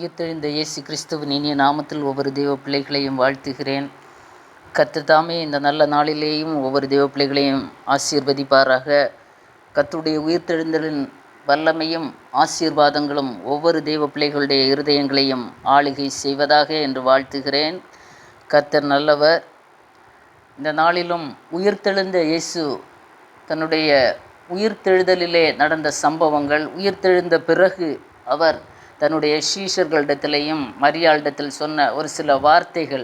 உயிர்த்தெழுந்த இயேசு கிறிஸ்துவின் இனிய நாமத்தில் ஒவ்வொரு தெய்வ பிள்ளைகளையும் வாழ்த்துகிறேன். கர்த்தர் தாமே இந்த நல்ல நாளிலேயும் ஒவ்வொரு தெய்வ பிள்ளைகளையும் ஆசீர்வதிப்பாராக. கர்த்தருடைய உயிர்த்தெழுந்தலின் வல்லமையும் ஆசீர்வாதங்களும் ஒவ்வொரு தெய்வ பிள்ளைகளுடைய இருதயங்களையும் ஆளுகை செய்வதாக என்று வாழ்த்துகிறேன். கர்த்தர் நல்லவர். இந்த நாளிலும் உயிர்த்தெழுந்த இயேசு தன்னுடைய உயிர்த்தெழுதலிலே நடந்த சம்பவங்கள், உயிர்த்தெழுந்த பிறகு அவர் தன்னுடைய சீஷர்களிடத்திலேயும் மரியாளிடத்தில் சொன்ன ஒரு சில வார்த்தைகள்,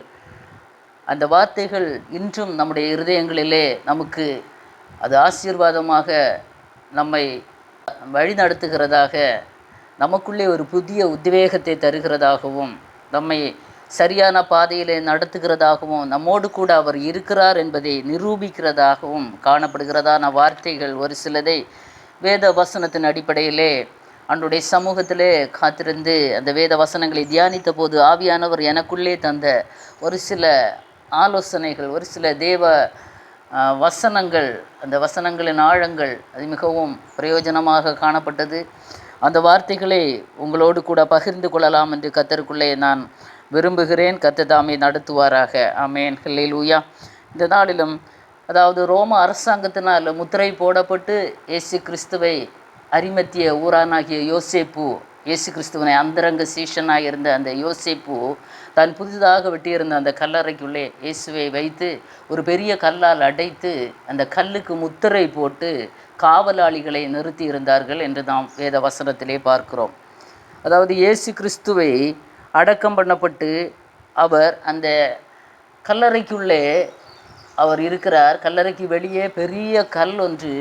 அந்த வார்த்தைகள் இன்றும் நம்முடைய இருதயங்களிலே நமக்கு அது ஆசீர்வாதமாக நம்மை வழிநடத்துகிறதாக, நமக்குள்ளே ஒரு புதிய உத்வேகத்தை தருகிறதாகவும், நம்மை சரியான பாதையிலே நடத்துகிறதாகவும், நம்மோடு கூட அவர் இருக்கிறார் என்பதை நிரூபிக்கிறதாகவும் காணப்படுகிறதான வார்த்தைகள் ஒரு சிலதை வேத வசனத்தின் அடிப்படையிலே அன்றைய சமூகத்திலே காத்திருந்து அந்த வேத வசனங்களை தியானித்த போது ஆவியானவர் எனக்குள்ளே தந்த ஒரு சில ஆலோசனைகள், ஒரு சில தேவ வசனங்கள், அந்த வசனங்களின் ஆழங்கள் அது மிகவும் பிரயோஜனமாக காணப்பட்டது. அந்த வார்த்தைகளை உங்களோடு கூட பகிர்ந்து கொள்ளலாம் என்று கர்த்தருக்குள்ளே நான் விரும்புகிறேன். கர்த்தர் தாமே நடத்துவாராக. ஆமென். ஹல்லேலூயா. இந்த நாளிலும் அதாவது ரோம அரசாங்கத்தினால் முத்திரை போடப்பட்டு இயேசு கிறிஸ்துவை அரிமத்திய ஊரானாகிய யோசேப்பு, இயேசு கிறிஸ்துவனை அந்தரங்க சீஷனாக இருந்த அந்த யோசேப்பு தான் புதிதாக வெட்டியிருந்த அந்த கல்லறைக்குள்ளே இயேசுவை வைத்து ஒரு பெரிய கல்லால் அடைத்து அந்த கல்லுக்கு முத்திரை போட்டு காவலாளிகளை நிறுத்தி இருந்தார்கள் என்று நாம் வேத வசனத்திலே பார்க்கிறோம். அதாவது இயேசு கிறிஸ்துவை அடக்கம் பண்ணப்பட்டு அவர் அந்த கல்லறைக்குள்ளே அவர் இருக்கிறார். கல்லறைக்கு வெளியே பெரிய கல் ஒன்று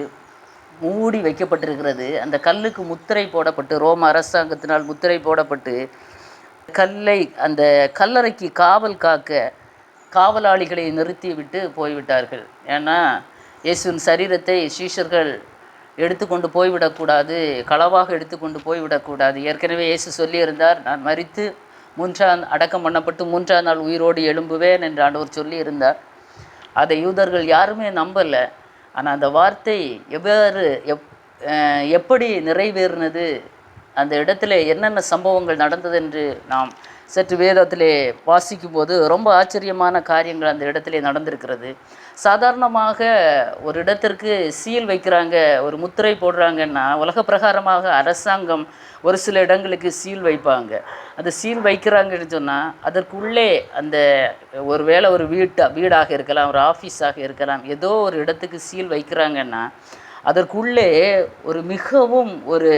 மூடி வைக்கப்பட்டிருக்கிறது. அந்த கல்லுக்கு முத்திரை போடப்பட்டு, ரோம அரசாங்கத்தினால் முத்திரை போடப்பட்டு, அந்த கல்லறைக்கு காவல் காக்க காவலாளிகளை நிறுத்தி விட்டு போய்விட்டார்கள். ஏன்னா இயேசுவின் சரீரத்தை சீஷர்கள் எடுத்துக்கொண்டு போய்விடக்கூடாது, களவாக எடுத்துக்கொண்டு போய்விடக்கூடாது. ஏற்கனவே இயேசு சொல்லியிருந்தார், நான் மரித்து அடக்கம் பண்ணப்பட்டு 3ஆம் நாள் உயிரோடு எழும்புவேன் என்று ஆண்டவர் சொல்லியிருந்தார். அதை யூதர்கள் யாருமே நம்பலை. ஆனால் அந்த வார்த்தை எப்படி நிறைவேறினது, அந்த இடத்துல என்னென்ன சம்பவங்கள் நடந்தது என்று நாம் சற்று வேதத்திலே வாசிக்கும்போது ரொம்ப ஆச்சரியமான காரியங்கள் அந்த இடத்துல நடந்திருக்கிறது. சாதாரணமாக ஒரு இடத்திற்கு சீல் வைக்கிறாங்க, ஒரு முத்திரை போடுறாங்கன்னா உலக பிரகாரமாக அரசாங்கம் ஒரு சில இடங்களுக்கு சீல் வைப்பாங்க. அந்த சீல் வைக்கிறாங்கன்னு சொன்னால் அதற்குள்ளே அந்த ஒரு வேளை ஒரு வீடாக இருக்கலாம், ஒரு ஆஃபீஸாக இருக்கலாம், ஏதோ ஒரு இடத்துக்கு சீல் வைக்கிறாங்கன்னா அதற்குள்ளே ஒரு மிகவும் ஒரு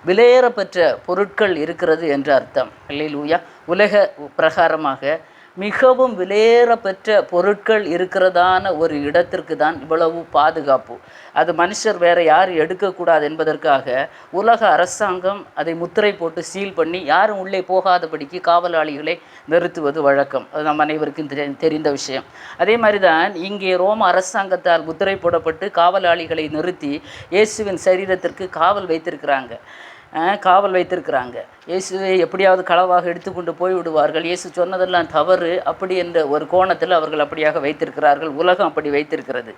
விலையேறப்பெற்ற பொருட்கள் இருக்கிறது என்று அர்த்தம். அல்லேலூயா. உலக பிரகாரமாக மிகவும் விலையேறப்பெற்ற பொருட்கள் இருக்கிறதான ஒரு இடத்திற்கு தான் இவ்வளவு பாதுகாப்பு. அது மனுஷர் வேறு யாரும் எடுக்கக்கூடாது என்பதற்காக உலக அரசாங்கம் அதை முத்திரை போட்டு சீல் பண்ணி யாரும் உள்ளே போகாதபடிக்கு காவலாளிகளை நிறுத்துவது வழக்கம். அது நம் அனைவருக்கும் தெரிந்த விஷயம். அதே மாதிரி தான் இங்கே ரோம அரசாங்கத்தால் முத்திரை போடப்பட்டு காவலாளிகளை நிறுத்தி இயேசுவின் சரீரத்திற்கு காவல் வைத்திருக்கிறாங்க. இயேசுவை எப்படியாவது களவாக எடுத்துக்கொண்டு போய்விடுவார்கள், இயேசு சொன்னதெல்லாம் தவறு, அப்படி என்ற ஒரு கோணத்தில் அவர்கள் அப்படியாக வைத்திருக்கிறார்கள். உலகம் அப்படி வைத்திருக்கிறது.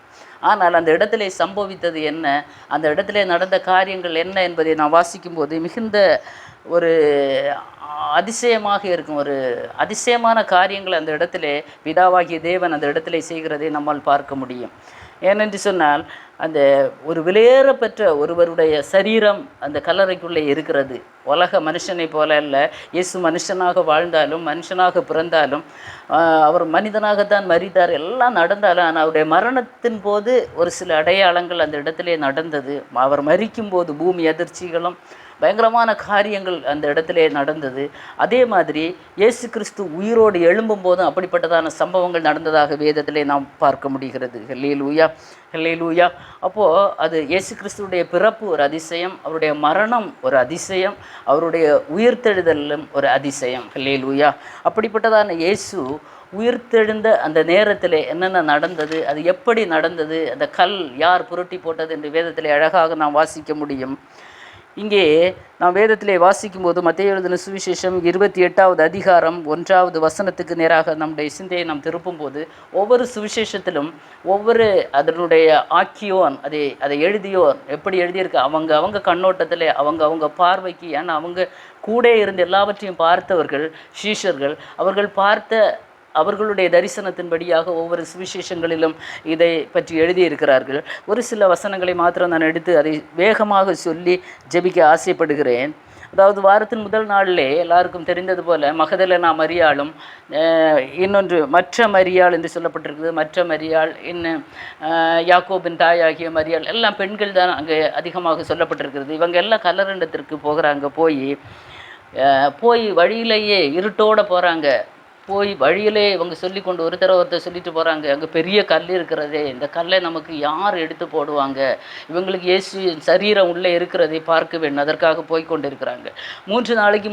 ஆனால் அந்த இடத்திலே சம்பவித்தது என்ன, அந்த இடத்திலே நடந்த காரியங்கள் என்ன என்பதை நான் வாசிக்கும்போது மிகுந்த ஒரு அதிசயமாக இருக்கும். ஒரு அதிசயமான காரியங்கள் அந்த இடத்திலே பிதாவாகிய தேவன் அந்த இடத்திலே செய்கிறதை நம்மால் பார்க்க முடியும். ஏனென்று சொன்னால் அந்த ஒரு விலையேறப்பெற்ற ஒருவருடைய சரீரம் அந்த கல்லறைக்குள்ளே இருக்கிறது. உலக மனுஷனை போல அல்ல. இயேசு மனுஷனாக வாழ்ந்தாலும் மனுஷனாக பிறந்தாலும் அவர் மனிதனாகத்தான் மரித்தார், எல்லாம் நடந்தாலும். ஆனால் அவருடைய மரணத்தின் போது ஒரு சில அடையாளங்கள் அந்த இடத்திலே நடந்தது. அவர் மரிக்கும்போது பூமி அதிர்ச்சிகளும் பயங்கரமான காரியங்கள் அந்த இடத்திலே நடந்தது. அதே மாதிரி இயேசு கிறிஸ்து உயிரோடு எழும்பும் போதும் அப்படிப்பட்டதான சம்பவங்கள் நடந்ததாக வேதத்திலே நாம் பார்க்க முடிகிறது. ஹல்லேலூயா, ஹல்லேலூயா. அப்போது அது இயேசு கிறிஸ்துடைய பிறப்பு ஒரு அதிசயம், அவருடைய மரணம் ஒரு அதிசயம், அவருடைய உயிர்த்தெழுதலும் ஒரு அதிசயம். ஹல்லேலூயா. அப்படிப்பட்டதான இயேசு உயிர்த்தெழுந்த அந்த நேரத்தில் என்னென்ன நடந்தது, அது எப்படி நடந்தது, அந்த கல் யார் புரட்டி போட்டது என்று வேதத்திலே அழகாக நாம் வாசிக்க முடியும். இங்கே நாம் வேதத்திலே வாசிக்கும் போது மத்தேயு எழுதின சுவிசேஷம் 28வது அதிகாரம் 1வது வசனத்துக்கு நேராக நம்முடைய சிந்தையை நாம் திருப்பும் போது ஒவ்வொரு சுவிசேஷத்திலும் ஒவ்வொரு அதனுடைய ஆக்கியோன் அதை எழுதியோர் எப்படி எழுதியிருக்க அவங்க கண்ணோட்டத்தில் அவங்க பார்வைக்கு, ஏன்னா அவங்க கூட இருந்து எல்லாவற்றையும் பார்த்தவர்கள் சீஷர்கள், அவர்களுடைய தரிசனத்தின்படியாக ஒவ்வொரு சுவிசேஷங்களிலும் இதை பற்றி எழுதியிருக்கிறார்கள். ஒரு சில வசனங்களை மாத்திரம் நான் எடுத்து அதை வேகமாக சொல்லி ஜெபிக்க ஆசைப்படுகிறேன். அதாவது வாரத்தின் முதல் நாளிலே எல்லாருக்கும் தெரிந்தது போல மகதலேனா மரியாளும் இன்னொன்று மற்ற மரியாள் என்று சொல்லப்பட்டிருக்குது. மற்ற மரியாள், இன்னும் யாக்கோபின் தாயாகிய மரியாள், எல்லாம் பெண்கள் தான் அங்கே அதிகமாக சொல்லப்பட்டிருக்கிறது. இவங்க எல்லாம் கல்லறண்டத்திற்கு போகிறாங்க. போய் வழியிலேயே இருட்டோடு போகிறாங்க. போய் வழியிலே இவங்க சொல்லி கொண்டு ஒருத்தர் சொல்லிட்டு போகிறாங்க, அங்கே பெரிய கல் இருக்கிறதே, இந்த கல்லை நமக்கு யார் எடுத்து போடுவாங்க, இவங்களுக்கு இயேசு சரீரம் உள்ளே இருக்கிறதை பார்க்க வேண்டும், அதற்காக போய்கொண்டு இருக்கிறாங்க. 3 நாளைக்கு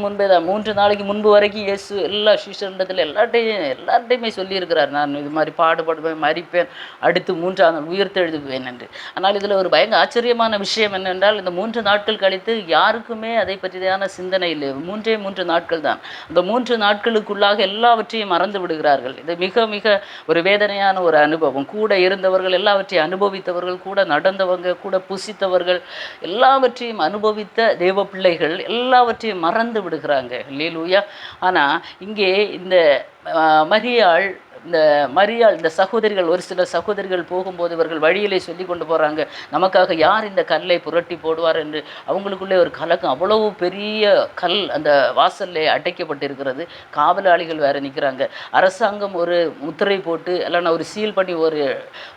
முன்பு வரைக்கும் இயேசு எல்லா சீஷரிடத்தில் எல்லார்ட்டையுமே சொல்லியிருக்கிறார், நான் இது மாதிரி பாடுபடுவேன், மரிப்பேன், அடுத்து 3ஆம் நாள் உயிர்த்தெழுதுவேன் என்று. ஆனால் இதில் ஒரு பயங்கர ஆச்சரியமான விஷயம் என்னென்றால், இந்த 3 நாட்கள் கழித்து யாருக்குமே அதை பற்றியான சிந்தனை இல்லை. 3 நாட்கள் தான். அந்த 3 நாட்களுக்குள்ளாக எல்லாவற்றையும் மறந்து விடுகிறார்கள். இது மிக மிக ஒரு வேதனையான ஒரு அனுபவம். கூட இருந்தவர்கள், எல்லாவற்றையும் அனுபவித்தவர்கள், கூட நடந்தவங்க, கூட புசித்தவர்கள், எல்லாவற்றையும் அனுபவித்த தேவ பிள்ளைகள் எல்லாவற்றையும் மறந்து விடுகிறாங்க. அல்லேலூயா. ஆனால் இங்கே இந்த மரியாள் இந்த சகோதரிகள், ஒரு சில சகோதரிகள் போகும்போது இவர்கள் வழியிலே சொல்லி கொண்டு போகிறாங்க, நமக்காக யார் இந்த கல்லை புரட்டி போடுவார் என்று. அவங்களுக்குள்ளே ஒரு கலக்கம். அவ்வளவு பெரிய கல் அந்த வாசல்லே அடைக்கப்பட்டிருக்கிறது. காவலாளிகள் வேறு நிற்கிறாங்க. அரசாங்கம் ஒரு முத்திரை போட்டு இல்லைன்னா ஒரு சீல் பண்ணி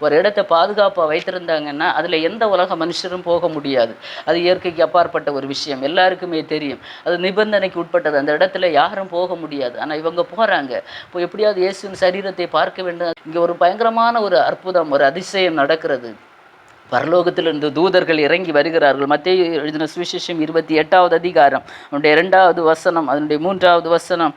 ஒரு இடத்தை பாதுகாப்பாக வைத்திருந்தாங்கன்னா அதில் எந்த உலக மனுஷரும் போக முடியாது. அது இயற்கைக்கு அப்பாற்பட்ட ஒரு விஷயம், எல்லாருக்குமே தெரியும். அது நிபந்தனைக்கு உட்பட்டது. அந்த இடத்துல யாரும் போக முடியாது. ஆனால் இவங்க போகிறாங்க. இப்போ எப்படியாவது இயேசுவின் சரீரத்தை பார்க்க வேண்டும். இங்கே ஒரு பயங்கரமான ஒரு அற்புதம், ஒரு அதிசயம் நடக்கிறது. பரலோகத்திலிருந்து தூதர்கள் இறங்கி வருகிறார்கள். மத்தேயு எழுதின சுவிசேஷம் 28வது அதிகாரம் அதனுடைய 2வது வசனம், அதனுடைய 3வது வசனம்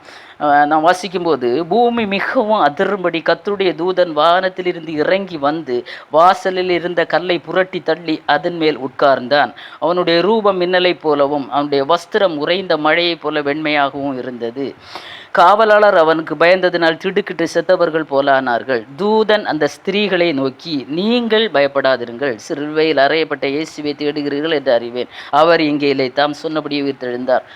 நாம் வாசிக்கும்போது, பூமி மிகவும் அதிரும்படி கர்த்தருடைய தூதன் வானத்திலிருந்து இறங்கி வந்து வாசலில் இருந்த கல்லை புரட்டி தள்ளி அதன் மேல் உட்கார்ந்தான். அவனுடைய ரூபம் மின்னலை போலவும் அவனுடைய வஸ்திரம் உறைந்த மழையைப் போல வெண்மையாகவும் இருந்தது. காவலாளர் அவனுக்கு பயந்ததினால் திடுக்கிட்டு செத்தவர்கள் போலானார்கள். தூதன் அந்த ஸ்திரீகளை நோக்கி, நீங்கள் பயப்படாதிருங்கள், சிலுவையில் அறையப்பட்ட இயேசுவை தேடுகிறீர்கள் என்று அறிவேன். அவர் இங்கே இல்லை, தாம் சொன்னபடியே உயிர்த்தெழுந்தார்.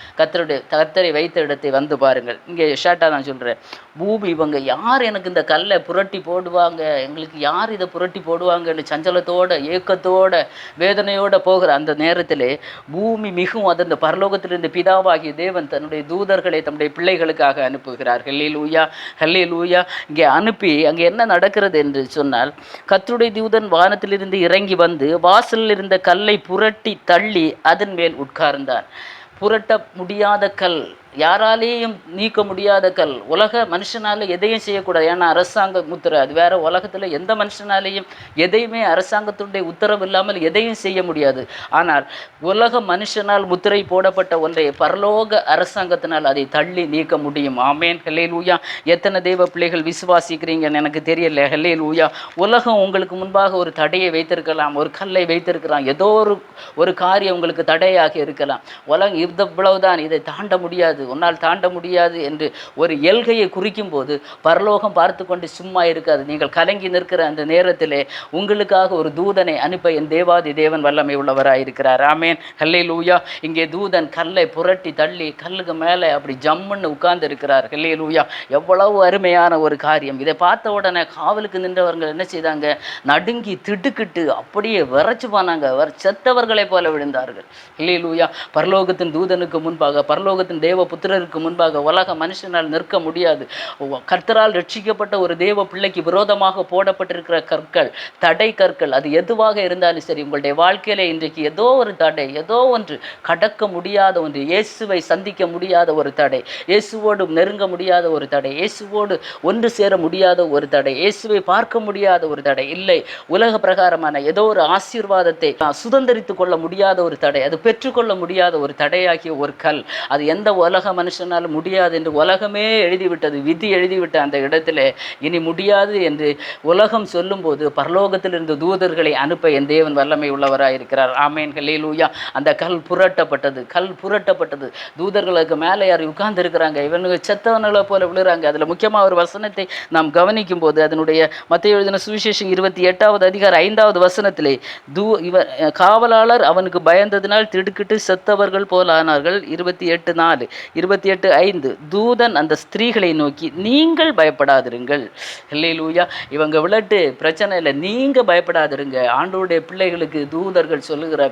கர்த்தரை வைத்த இடத்தை வந்து பாருங்கள். இங்கே ஷார்ட்டாக நான் சொல்கிறேன். பூமி இவங்க யார் எனக்கு இந்த கல்லை புரட்டி போடுவாங்க, எங்களுக்கு யார் இதை புரட்டி போடுவாங்கன்னு சஞ்சலத்தோட, ஏக்கத்தோட, வேதனையோடு போகிற அந்த நேரத்திலே பூமி மிகவும் அந்த பரலோகத்திலிருந்து பிதாவாகிய தேவன் தன்னுடைய தூதர்களை தன்னுடைய பிள்ளைகளுக்காக அனுப்புகிறார். ஹல்லேலூயா, ஹல்லேலூயா. இங்கே அனுப்பி அங்கே என்ன நடக்கிறது என்று சொன்னால், கர்த்தருடைய தூதன் வானத்திலிருந்து இறங்கி வந்து வாசலில் இருந்த கல்லை புரட்டி தள்ளி அதன் மேல் உட்கார்ந்தான். புரட்ட முடியாத கல், யாராலேயும் நீக்க முடியாத கல். உலக மனுஷனால் எதையும் செய்யக்கூடாது. ஏன்னா அரசாங்க முத்திரை அது வேறு. உலகத்தில் எந்த மனுஷனாலேயும் எதையுமே அரசாங்கத்துடைய உத்தரவு இல்லாமல் எதையும் செய்ய முடியாது. ஆனால் உலக மனுஷனால் முத்திரை போடப்பட்ட ஒன்றை பரலோக அரசாங்கத்தினால் அதை தள்ளி நீக்க முடியும். ஆமேன், ஹல்லேலூயா. எத்தனை தேவ பிள்ளைகள் விசுவாசிக்கிறீங்கன்னு எனக்கு தெரியல. ஹல்லேலூயா. உலகம் உங்களுக்கு முன்பாக ஒரு தடையை வைத்திருக்கலாம், ஒரு கல்லை வைத்திருக்கலாம், ஏதோ ஒரு காரியம் உங்களுக்கு தடையாக இருக்கலாம். உலகம் இவ்வளவுதான், இதை தாண்ட முடியாது, உன்னால் தாண்ட முடியாது என்று ஒரு எல்கையை குறிக்கும் போது பரலோகம் பார்த்து கொண்டு சும்மா இருக்காது. நீங்கள் கலங்கி நிற்கிற அந்த நேரத்திலே உங்களுக்காக ஒரு தூதனை அனுப்ப என் தேவாதி தேவன் வல்லமை உள்ளவராயிருக்கிறார். ஆமேன், ஹல்லேலூயா. இங்கே தூதன் கல்லை புரட்டி தள்ளி கல்லுக்கு மேலே அப்படி ஜம்முன்னு உட்கார்ந்து இருக்கிறார். ஹல்லேலூயா. எவ்வளவு அருமையான ஒரு காரியம். இதை பார்த்த உடனே காவலுக்கு நின்றவர்கள் என்ன செய்தாங்க, நடுங்கி திடுக்கிட்டு அப்படியே விரைச்சு போனாங்க, செத்தவர்களை போல விழுந்தார்கள். ஹல்லேலூயா. பரலோகத்தின் தூதனுக்கு முன்பாக, பரலோகத்தின் தேவ புத்திரருக்கு முன்பாக உலக மனுஷனால் நிற்க முடியாது. கர்த்தரால் ரட்சிக்கப்பட்ட ஒரு தேவ பிள்ளைக்கு விரோதமாக போடப்பட்டிருக்கிற கற்கள், தடை கற்கள், அது எதுவாக இருந்தாலும் சரி, உங்களுடைய வாழ்க்கையில இன்றைக்கு ஏதோ ஒரு தடை, ஏதோ ஒன்று கடக்க முடியாத ஒன்று, இயேசுவை சந்திக்க முடியாத ஒரு தடை, இயேசுவோடு நெருங்க முடியாத ஒரு தடை, இயேசுவோடு ஒன்று சேர முடியாத ஒரு தடை, இயேசுவை பார்க்க முடியாத ஒரு தடை, இல்லை உலக பிரகாரமான ஏதோ ஒரு ஆசீர்வாதத்தை சுதந்திரித்து கொள்ள முடியாத ஒரு தடை, அது பெற்றுக்கொள்ள முடியாத ஒரு தடையாகிய ஒரு கல், அது எந்த உலக மனுஷனால் முடியாது என்று உலகமே எழுதிவிட்டது, விதி எழுதிவிட்ட அந்த இடத்துல இனி முடியாது என்று உலகம் சொல்லும்போது பரலோகத்தில் இருந்த தூதர்களை அனுப்ப என் தேவன் வல்லமை உள்ளவராக இருக்கிறார். ஆமேன், ஹல்லேலூயா. அந்த கல் புரட்டப்பட்டது. தூதர்களுக்கு மேலே யார் உட்கார்ந்து இருக்கிறாங்க, இவனுக்கு செத்தவர்களை போல விழுறாங்க. அதில் முக்கியமாக ஒரு வசனத்தை நாம் கவனிக்கும் போது அதனுடைய மத்தேயு எழுதின சுவிசேஷம் 28வது அதிகாரம் 5வது வசனத்திலே இவர் காவலாளர் அவனுக்கு பயந்ததினால் திடுக்கிட்டு செத்தவர்கள் போல் ஆனார்கள். 28:4 28:5 தூதன் அந்த ஸ்திரீகளை நோக்கி நீங்கள் பயப்படாதிருங்கள். ஹல்லேலூயா. இவங்க விளட்டு பிரச்சனை இல்லை, நீங்கள் பயப்படாதிருங்க. ஆண்டவருடைய பிள்ளைகளுக்கு தூதர்கள் சொல்லுகிற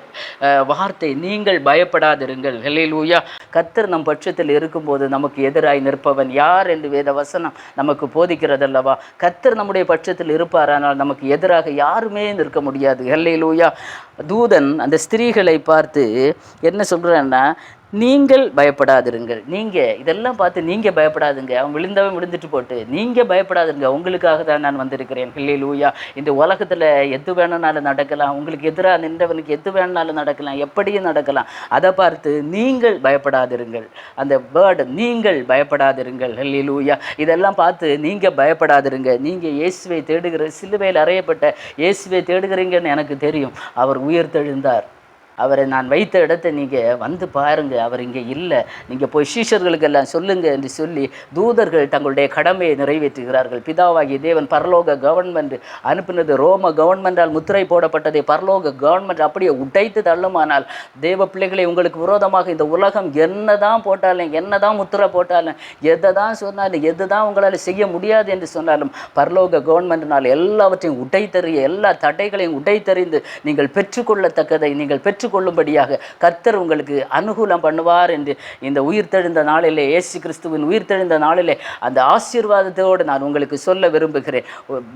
வார்த்தை நீங்கள் பயப்படாதிருங்கள். ஹல்லேலூயா. கர்த்தர் நம் பட்சத்தில் இருக்கும்போது நமக்கு எதிராய் நிற்பவன் யார் என்று வேத வசனம் நமக்கு போதிக்கிறதல்லவா. கர்த்தர் நம்முடைய பட்சத்தில் இருப்பாரானால் நமக்கு எதிராக யாருமே நிற்க முடியாது. ஹல்லேலூயா. தூதன் அந்த ஸ்திரீகளை பார்த்து என்ன சொல்கிறான்னா, நீங்கள் பயப்படாதிருங்கள். நீங்கள் இதெல்லாம் பார்த்து நீங்கள் பயப்படாதுங்க. அவன் விழுந்தவன் விழுந்துட்டு போட்டு நீங்கள் பயப்படாதுங்க, உங்களுக்காக தான் நான் வந்திருக்கிறேன். ஹல்லேலூயா. இந்த உலகத்தில் எது வேணும்னாலும் நடக்கலாம், உங்களுக்கு எதிராக நின்றவனுக்கு எது வேணும்னாலும் நடக்கலாம், எப்படியும் நடக்கலாம். அதை பார்த்து நீங்கள் பயப்படாதிருங்கள். அந்த வேர்டு நீங்கள் பயப்படாதிருங்கள். ஹல்லேலூயா. இதெல்லாம் பார்த்து நீங்கள் பயப்படாதிருங்க. நீங்கள் இயேசுவை தேடுகிற, சிலுவையில் அறையப்பட்ட இயேசுவை தேடுகிறீங்கன்னு எனக்கு தெரியும். அவர் உயிர்த்தெழுந்தார். அவரை நான் வைத்த இடத்தை நீங்கள் வந்து பாருங்கள், அவர் இங்கே இல்லை, நீங்கள் போய் சீஷர்களுக்கெல்லாம் சொல்லுங்கள் என்று சொல்லி தூதர்கள் தங்களுடைய கடமையை நிறைவேற்றுகிறார்கள். பிதாவாகிய தேவன் பரலோக கவர்மெண்ட் அனுப்பினது, ரோம கவர்மெண்டால் முத்திரை போடப்பட்டதை பரலோக கவர்மெண்ட் அப்படியே உடைத்து தள்ளுமானால், தேவ பிள்ளைகளை உங்களுக்கு விரோதமாக இந்த உலகம் என்ன தான் போட்டாலும், என்ன தான் முத்திரை போட்டாலும், எதை தான் சொன்னாலும், எது தான் உங்களால் செய்ய முடியாது என்று சொன்னாலும், பரலோக கவர்மெண்ட்னால் எல்லாவற்றையும் உடைத்தறிய, எல்லா தடைகளையும் உடைத்தறிந்து நீங்கள் பெற்றுக்கொள்ளத்தக்கதை நீங்கள் பெற்றுக்கொள்ளும்படியாக கர்த்தர் உங்களுக்கு அனுகூலம் பண்ணுவார் என்று இந்த உயிர்த்தெழுந்த நாளிலே, இயேசு கிறிஸ்துவின் உயிர்த்தெழுந்த நாளிலே அந்த ஆசீர்வாதத்தோடு நான் உங்களுக்கு சொல்ல விரும்புகிறேன்.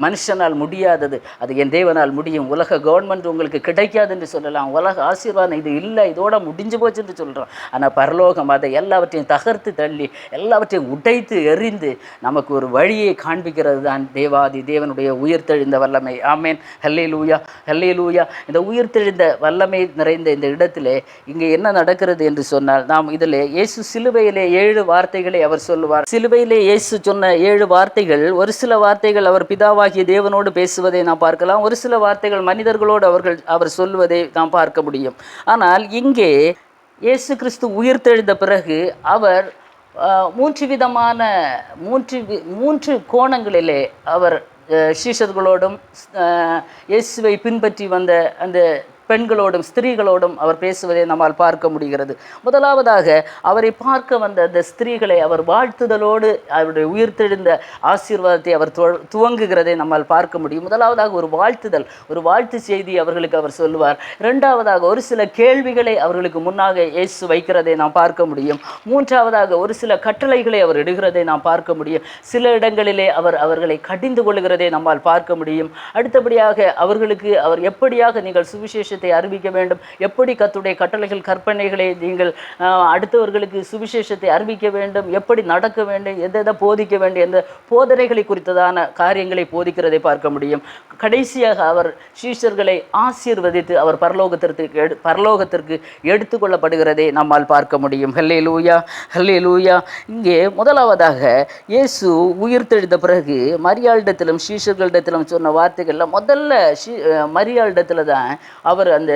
மனுஷனால் முடியாதது அது என் தேவனால் முடியும். உலக கவர்மெண்ட் உங்களுக்கு கிடைக்காது என்று சொல்லலாம், உலக ஆசீர்வாதம் இது இல்லை, இதோட முடிஞ்சு போச்சு என்று சொல்கிறோம். ஆனால் பரலோகம் அதை எல்லாவற்றையும் தகர்த்து தள்ளி எல்லாவற்றையும் உடைத்து எறிந்து நமக்கு ஒரு வழியை காண்பிக்கிறது தான் தேவாதி தேவனுடைய உயிர்த்தெழுந்த வல்லமை. ஆமேன், ஹல்லேலூயா, ஹல்லேலூயா. இந்த உயிர்த்தெழுந்த வல்லமை நிறைந்த இந்த இடத்திலே இங்கே என்ன நடக்கிறது என்று சொன்னால், நாம் இதில் இயேசு சிலுவையிலே 7 வார்த்தைகளை அவர் சொல்லுவார். சிலுவையிலே இயேசு சொன்ன 7 வார்த்தைகள், ஒரு சில வார்த்தைகள் அவர் பிதாவாகிய தேவனோடு பேசுவதை நாம் பார்க்கலாம், ஒரு சில வார்த்தைகள் மனிதர்களோடு அவர் சொல்லுவதை நாம் பார்க்க முடியும். ஆனால் இங்கே இயேசு கிறிஸ்து உயிர்த்தெழுந்த பிறகு அவர் 3 விதமான 3 கோணங்களிலே அவர் சீஷர்களோடும் இயேசுவை பின்பற்றி வந்த அந்த பெண்களோடும் ஸ்திரீகளோடும் அவர் பேசுவதை நம்மால் பார்க்க முடிகிறது. முதலாவதாக அவரை பார்க்க வந்த அந்த ஸ்திரீகளை அவர் வாழ்த்துதலோடு அவருடைய உயிர்த்தெழுந்த ஆசீர்வாதத்தை அவர் துவங்குகிறதை நம்மால் பார்க்க முடியும். முதலாவதாக ஒரு வாழ்த்துதல், ஒரு வாழ்த்து செய்தி அவர்களுக்கு அவர் சொல்லுவார். இரண்டாவதாக ஒரு சில கேள்விகளை அவர்களுக்கு முன்னாக இயேசு வைக்கிறதை நாம் பார்க்க முடியும். மூன்றாவதாக ஒரு சில கட்டளைகளை அவர் இடுகிறதை நாம் பார்க்க முடியும். சில இடங்களிலே அவர்களை கடிந்து கொள்கிறதை நம்மால் பார்க்க முடியும். அடுத்தபடியாக அவர்களுக்கு அவர் எப்படியாக நீங்கள் சுவிசேஷ அறிவிக்க வேண்டும், எப்படி கர்த்தருடைய கட்டளைகள் கற்பனைகளை நீங்கள் அடுத்தவர்களுக்கு சுவிசேஷத்தை அறிவிக்க வேண்டும், எப்படி நடக்க வேண்டும், எதை போதிக்க வேண்டும் என்ற போதனைகளை குறித்ததான காரியங்களை போதிக்கிறதை பார்க்க முடியும். கடைசியாக அவர் சீஷர்களை ஆசீர்வதித்து அவர் பரலோகத்திற்கு எடுத்துக்கொள்ளப்படுகிறதை நம்மால் பார்க்க முடியும். ஹல்லேலூயா, ஹல்லேலூயா. இங்கே முதலாவதாக இயேசு உயிர்த்தெழுந்த பிறகு மரியாளிடத்திலும் சீஷர்களிடத்திலும் சொன்ன வார்த்தைகள்ல முதல்ல மரியாளிடத்தில் தான் அவர் அந்த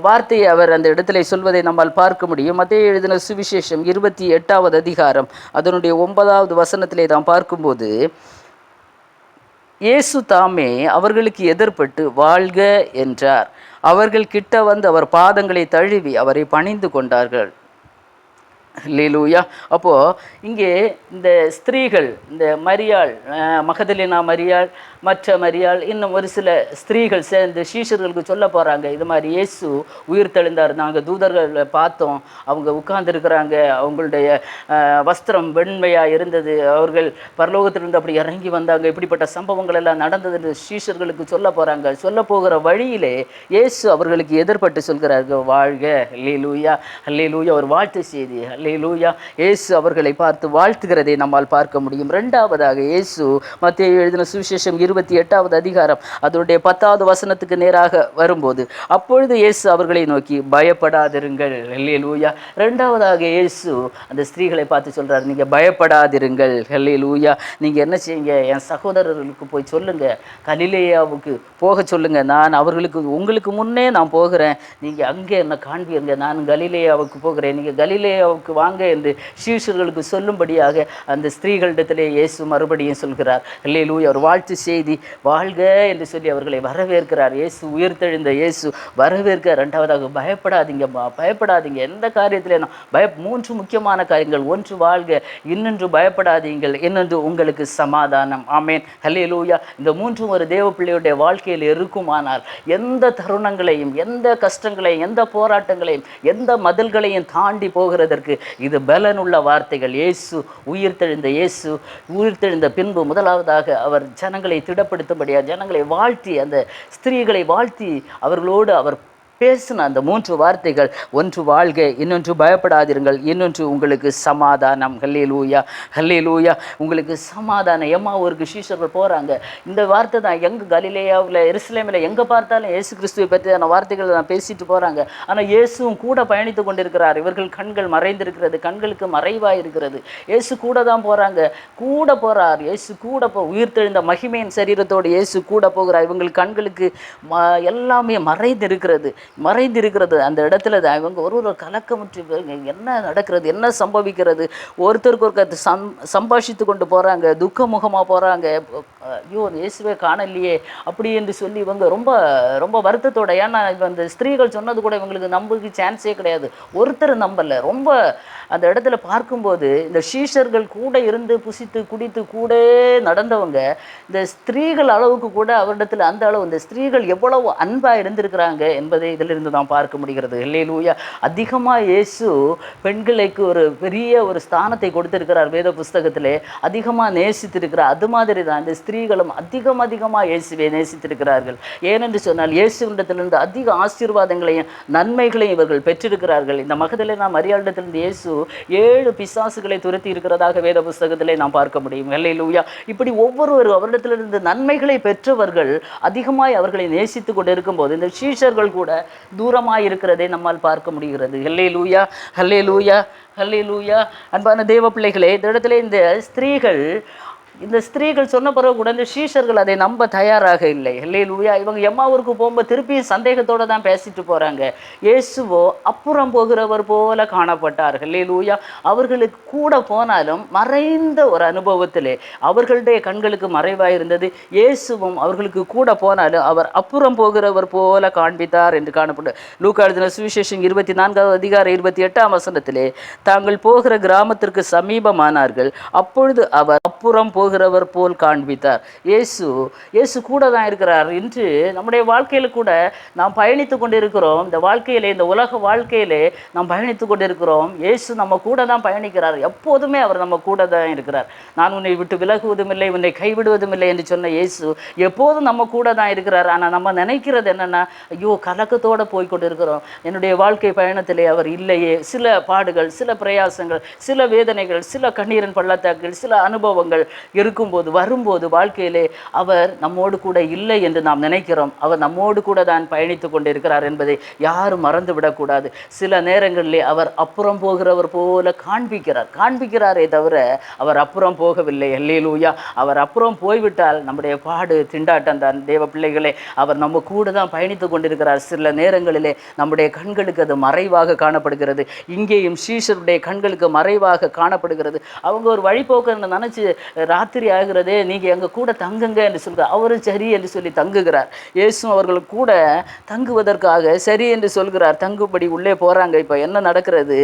வார்த்தையை அவர் அந்த இடத்துல சொல்வதை நம்மால் பார்க்க முடியும். மத்தேயு எழுதின சுவிசேஷம் 28வது அதிகாரம் அதனுடைய 9வது வசனத்திலே நாம் பார்க்கும்போது, இயேசு தாமே அவர்களுக்கு எதிர்பட்டு வாழ்க என்றார். அவர்கள் கிட்ட வந்து அவர் பாதங்களை தழுவி அவரை பணிந்து கொண்டார்கள். ஹல்லேலூயா. அப்போது இங்கே இந்த ஸ்திரீகள், இந்த மரியாள், மகதலினா மரியாள், மற்ற மரியாள், இன்னும் ஒரு சில ஸ்திரீகள் சேர்ந்து சீஷர்களுக்கு சொல்ல போகிறாங்க, இது மாதிரி இயேசு உயிர்த்தெழுந்தார், நாங்கள் தூதர்களை பார்த்தோம், அவங்க உட்கார்ந்துருக்கிறாங்க, அவங்களுடைய வஸ்திரம் வெண்மையாக இருந்தது, அவர்கள் பரலோகத்திலிருந்து அப்படி இறங்கி வந்தாங்க, இப்படிப்பட்ட சம்பவங்கள் எல்லாம் நடந்தது என்று சீஷர்களுக்கு சொல்ல போகிறாங்க. சொல்ல போகிற வழியிலே இயேசு அவர்களுக்கு எதிர்பட்டு சொல்கிறார்கள், வாழ்க, ஹல்லேலூயா, ஹல்லேலூயா. ஒரு வாழ்த்து செய்தி, அல்லேலூயா. இயேசு அவர்களை பார்த்து வாழ்த்துகிறதை நம்மால் பார்க்க முடியும். இரண்டாவதாக இயேசு மத்தேயு எழுதின சுவிசேஷம் 28வது அதிகாரம் அதனுடைய 10வது வசனத்துக்கு நேராக வரும்போது, அப்பொழுது இயேசு அவர்களை நோக்கி பயப்படாதிருங்கள். அல்லேலூயா. இரண்டாவதாக இயேசு அந்த ஸ்திரீகளை பார்த்து சொல்றார், நீங்க பயப்படாதிருங்கள். அல்லேலூயா. நீங்க என்ன செய்யுங்க, என் சகோதரர்களுக்கு போய் சொல்லுங்க, கலிலேயாவுக்கு போக சொல்லுங்க, நான் அவர்களுக்கு உங்களுக்கு முன்னே நான் போகிறேன், நீங்க அங்கே என்ன காண்பீங்க, நான் கலிலேயாவுக்கு போகிறேன், நீங்க கலிலேயாவுக்கு வாங்க என்று சீஷர்களுக்கு சொல்லும்படியாக அந்த ஸ்திரீகளிடத்திலே இயேசு மறுபடியும் சொல்கிறார். அல்லேலூயா. ஒரு வாழ்த்து செய்தி, வாழ்க என்று சொல்லி அவர்களை வரவேற்கிறார். இயேசு உயிர்த்தெழுந்த இயேசு வரவேற்க. இரண்டாவதாக பயப்படாதீங்கம்மா, பயப்படாதீங்க, எந்த காரியத்திலே மூன்று முக்கியமான காரியங்கள், ஒன்று வாழ்க, இன்னொன்று பயப்படாதீங்கள், இன்னொன்று உங்களுக்கு சமாதானம். ஆமேன். அல்லேலூயா. இந்த மூன்றும் ஒரு தேவ பிள்ளையுடைய வாழ்க்கையில் இருக்குமானால் எந்த தருணங்களையும், எந்த கஷ்டங்களையும், எந்த போராட்டங்களையும், எந்த மதில்களையும் தாண்டி போகிறதற்கு இது பலனுள்ள வார்த்தைகள். இயேசு உயிர்த்தெழுந்த இயேசு உயிர்த்தெழுந்த பின்பு முதலாவதாக அவர் ஜனங்களை திடப்படுத்தும்படியாக ஜனங்களை வாழ்த்தி, அந்த ஸ்திரீகளை வாழ்த்தி அவர்களோடு அவர் பேசின அந்த மூன்று வார்த்தைகள், ஒன்று வாழ்க, இன்னொன்று பயப்படாதிருங்கள், இன்னொன்று உங்களுக்கு சமாதானம். ஹல்லேலூயா. ஹல்லேலூயா. உங்களுக்கு சமாதானம். எம்மாவூருக்கு சீஷர்கள் போகிறாங்க. இந்த வார்த்தை தான் எங்கே கலிலேயாவில் எருசலேமில் எங்கே பார்த்தாலும் இயேசு கிறிஸ்துவை பற்றியான வார்த்தைகள் தான் பேசிட்டு போகிறாங்க. ஆனால் இயேசுவும் கூட பயணித்து கொண்டிருக்கிறார். இவர்கள் கண்கள் மறைந்திருக்கிறது, கண்களுக்கு மறைவாக இருக்கிறது. இயேசு கூட தான் போகிறாங்க, கூட போகிறார். இயேசு கூட உயிர்த்தெழுந்த மகிமையின் சரீரத்தோடு இயேசு கூட போகிறார். இவங்கள் கண்களுக்கு எல்லாமே மறைந்திருக்கிறது. அந்த இடத்துல தான் இவங்க ஒரு கலக்கமுற்று என்ன நடக்கிறது, என்ன சம்பவிக்கிறது, ஒருத்தருக்கு ஒருத்தர் சம்பாஷித்து கொண்டு போகிறாங்க, துக்கமுகமாக போகிறாங்க. ஐயோ இயேசுவே காணலையே அப்படி என்று சொல்லி இவங்க ரொம்ப ரொம்ப வருத்தத்தோட. ஏன்னா இந்த ஸ்திரீகள் சொன்னது கூட இவங்களுக்கு நம்புக்கு சான்ஸே கிடையாது. ஒருத்தர் நம்பலை. ரொம்ப அந்த இடத்துல பார்க்கும்போது இந்த சீஷர்கள் கூட இருந்து புசித்து குடித்து கூட நடந்தவங்க இந்த ஸ்திரீகள் அளவுக்கு கூட அவரிடத்தில் அந்த அளவு இந்த ஸ்திரீகள் எவ்வளவு அன்பாக இருந்திருக்கிறாங்க என்பதை இதிலிருந்து தான் பார்க்க முடிகிறது. அல்லேலூயா. அதிகமாக இயேசு பெண்களுக்கு ஒரு பெரிய ஒரு ஸ்தானத்தை கொடுத்திருக்கிறார். வேத புஸ்தகத்திலே அதிகமாக நேசித்திருக்கிறார். அது மாதிரி தான் இந்த ஸ்திரீகளும் அதிகமாக இயேசுவை நேசித்திருக்கிறார்கள். ஏனென்று சொன்னால் இயேசுவிடத்திலிருந்து அதிக ஆசீர்வாதங்களையும் நன்மைகளையும் இவர்கள் பெற்றிருக்கிறார்கள். இந்த மகதலேனா மரியாளிடத்திலிருந்து இயேசு 7 பிசாசுகளை துரத்தி இருக்கிறதாக வேத புஸ்தகத்திலே நாம் பார்க்க முடியும். அல்லேலூயா. இப்படி ஒவ்வொருவரும் அவரிடத்திலிருந்து நன்மைகளை பெற்றவர்கள் அதிகமாய் அவர்களை நேசித்து கொண்டு இருக்கும்போது இந்த சீஷர்கள் கூட தூரமாய் இருக்கிறதை நம்மால் பார்க்க முடிகிறது. அல்லேலூயா. அல்லேலூயா. அல்லேலூயா. அன்பான தேவ பிள்ளைகளே, இந்த இடத்துல இந்த ஸ்திரீகள் சொன்ன பிறகு கூட இந்த சீஷர்கள் அதை நம்ப தயாராக இல்லை. அல்லேலூயா. இவங்க எம்மாவூருக்கு போகும்போது திருப்பியும் சந்தேகத்தோடு தான் பேசிட்டு போகிறாங்க. இயேசுவோ அப்புறம் போகிறவர் போல காணப்பட்டார். அல்லேலூயா. அவர்களுக்கு கூட போனாலும் மறைந்த ஒரு அனுபவத்திலே அவர்களுடைய கண்களுக்கு மறைவாக இருந்தது. இயேசுவும் அவர்களுக்கு கூட போனாலும் அவர் அப்புறம் போகிறவர் போல காண்பித்தார் என்று காணப்படும். லூக்கா எழுதின சுவிசேஷம் 24வது அதிகாரம் 28ஆம் வசனத்திலே, தாங்கள் போகிற கிராமத்திற்கு சமீபமானார்கள், அப்பொழுது அவர் அப்புறம் போகிறவர் போல் காண்பித்தார். இயேசு கூட தான் இருக்கிறார். இன்று நம்முடைய வாழ்க்கையில் கூட நாம் பயணித்து கொண்டிருக்கிறோம். இந்த வாழ்க்கையிலே, இந்த உலக வாழ்க்கையிலே நாம் பயணித்து கொண்டிருக்கிறோம். இயேசு நம்ம கூட தான் பயணிக்கிறார். எப்போதுமே அவர் நம்ம கூட தான் இருக்கிறார். நான் உன்னை விட்டு விலகுவதும் இல்லை, உன்னை கைவிடுவதும் இல்லை என்று சொன்ன இயேசு எப்போதும் நம்ம கூட தான் இருக்கிறார். ஆனால் நம்ம நினைக்கிறது என்னென்னா, ஐயோ கலக்கத்தோடு போய்கொண்டு இருக்கிறோம், என்னுடைய வாழ்க்கை பயணத்திலே அவர் இல்லையே. சில பாடுகள், சில பிரயாசங்கள், சில வேதனைகள், சில கண்ணீரின் பள்ளத்தாக்கள், சில அனுபவங்கள் இருக்கும்போது வரும்போது வாழ்க்கையிலே அவர் நம்மோடு கூட இல்லை என்று நாம் நினைக்கிறோம். அவர் நம்மோடு கூட தான் பயணித்து கொண்டிருக்கிறார் என்பதை யாரும் மறந்து விடக்கூடாது. சில நேரங்களிலே அவர் அப்புறம் போகிறவர் போல காண்பிக்கிறாரே தவிர அவர் அப்புறம் போகவில்லை. அல்லேலூயா. அவர் அப்புறம் போய்விட்டால் நம்முடைய பாடு திண்டாட்டம் தான். தேவ பிள்ளைகளே, அவர் நம்ம கூட தான் பயணித்து கொண்டிருக்கிறார். சில நேரங்களிலே நம்முடைய கண்களுக்கு அது மறைவாக காணப்படுகிறது. இங்கேயும் சீஷருடைய கண்களுக்கு மறைவாக காணப்படுகிறது. அவங்க ஒரு வழிபோக்கன்னு நினச்சி ராத்திரி ஆகிறதே நீங்கள் எங்கள் கூட தங்குங்க என்று சொல்கிறார். அவரும் சரி என்று சொல்லி தங்குகிறார். இயேசுவும் அவர்கள் கூட தங்குவதற்காக சரி என்று சொல்கிறார். தங்குபடி உள்ளே போகிறாங்க. இப்போ என்ன நடக்கிறது?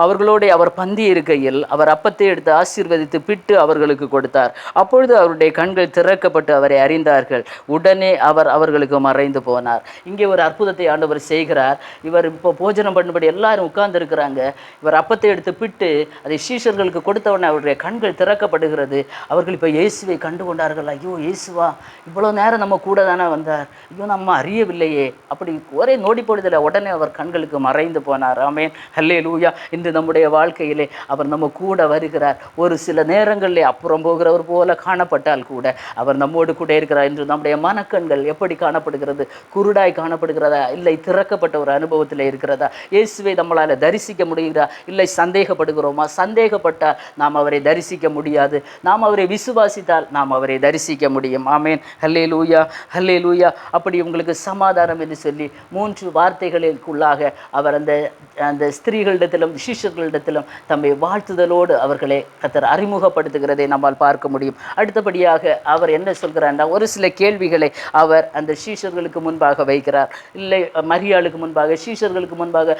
அவர்களோட அவர் பந்தி இருக்கையில் அவர் அப்பத்தை எடுத்து ஆசீர்வதித்து பிட்டு அவர்களுக்கு கொடுத்தார். அப்பொழுது அவருடைய கண்கள் திறக்கப்பட்டு அவரை அறிந்தார்கள். உடனே அவர் அவர்களுக்கு மறைந்து போனார். இங்கே ஒரு அற்புதத்தை ஆண்டவர் செய்கிறார். இவர் இப்போ போஜனம் பண்ணும்படி எல்லாரும் உட்கார்ந்து இருக்கிறாங்க. இவர் அப்பத்தை எடுத்து பிட்டு அதை சீஷர்களுக்கு கொடுத்தவுடனே அவருடைய கண்கள் திறக்கப்படுகிறது. அவர்கள் அவர்கள் இப்போ இயேசுவை கண்டு கொண்டார்கள். ஐயோ இயேசுவா, இவ்வளோ நேரம் நம்ம கூட தானே வந்தார், ஐயோ நம்ம அறியவில்லையே, அப்படி ஒரே நொடி பொழுதில் உடனே அவர் கண்களுக்கு மறைந்து போனார். ஆமென், ஹல்லேலூயா. இன்று நம்முடைய வாழ்க்கையிலே அவர் நம்ம கூட வருகிறார். ஒரு சில நேரங்களிலே அப்புறம் போகிறவர் போல காணப்பட்டால் கூட அவர் நம்மோடு கூட இருக்கிறார். இன்று நம்முடைய மனக்கண்கள் எப்படி காணப்படுகிறது? குருடாய் காணப்படுகிறதா, இல்லை திறக்கப்பட்ட ஒரு அனுபவத்தில் இருக்கிறதா? இயேசுவை நம்மளால் தரிசிக்க முடியுதா, இல்லை சந்தேகப்படுகிறோமா? சந்தேகப்பட்டால் நாம் அவரை தரிசிக்க முடியாது. நாம் அவரை விசுவாசித்தால் நாம் அவரை தரிசிக்க முடியும். ஆமென், ஹல்லேலூயா, ஹல்லேலூயா. அப்படி உங்களுக்கு சமாதானம் என்று சொல்லி 3 வார்த்தைகளுக்குள்ளாக அவர் அந்த ஸ்திரீகளிடத்திலும் சீஷர்களிடத்திலும் தம்மை வாழ்த்துதலோடு அவர்களை கர்த்தர் அறிமுகப்படுத்துகிறதை நம்மால் பார்க்க முடியும். அடுத்தபடியாக அவர் என்ன சொல்கிறார்னா, ஒரு சில கேள்விகளை அவர் அந்த சீஷர்களுக்கு முன்பாக வைக்கிறார். இல்லை மரியாளுக்கு முன்பாக, சீஷர்களுக்கு முன்பாக,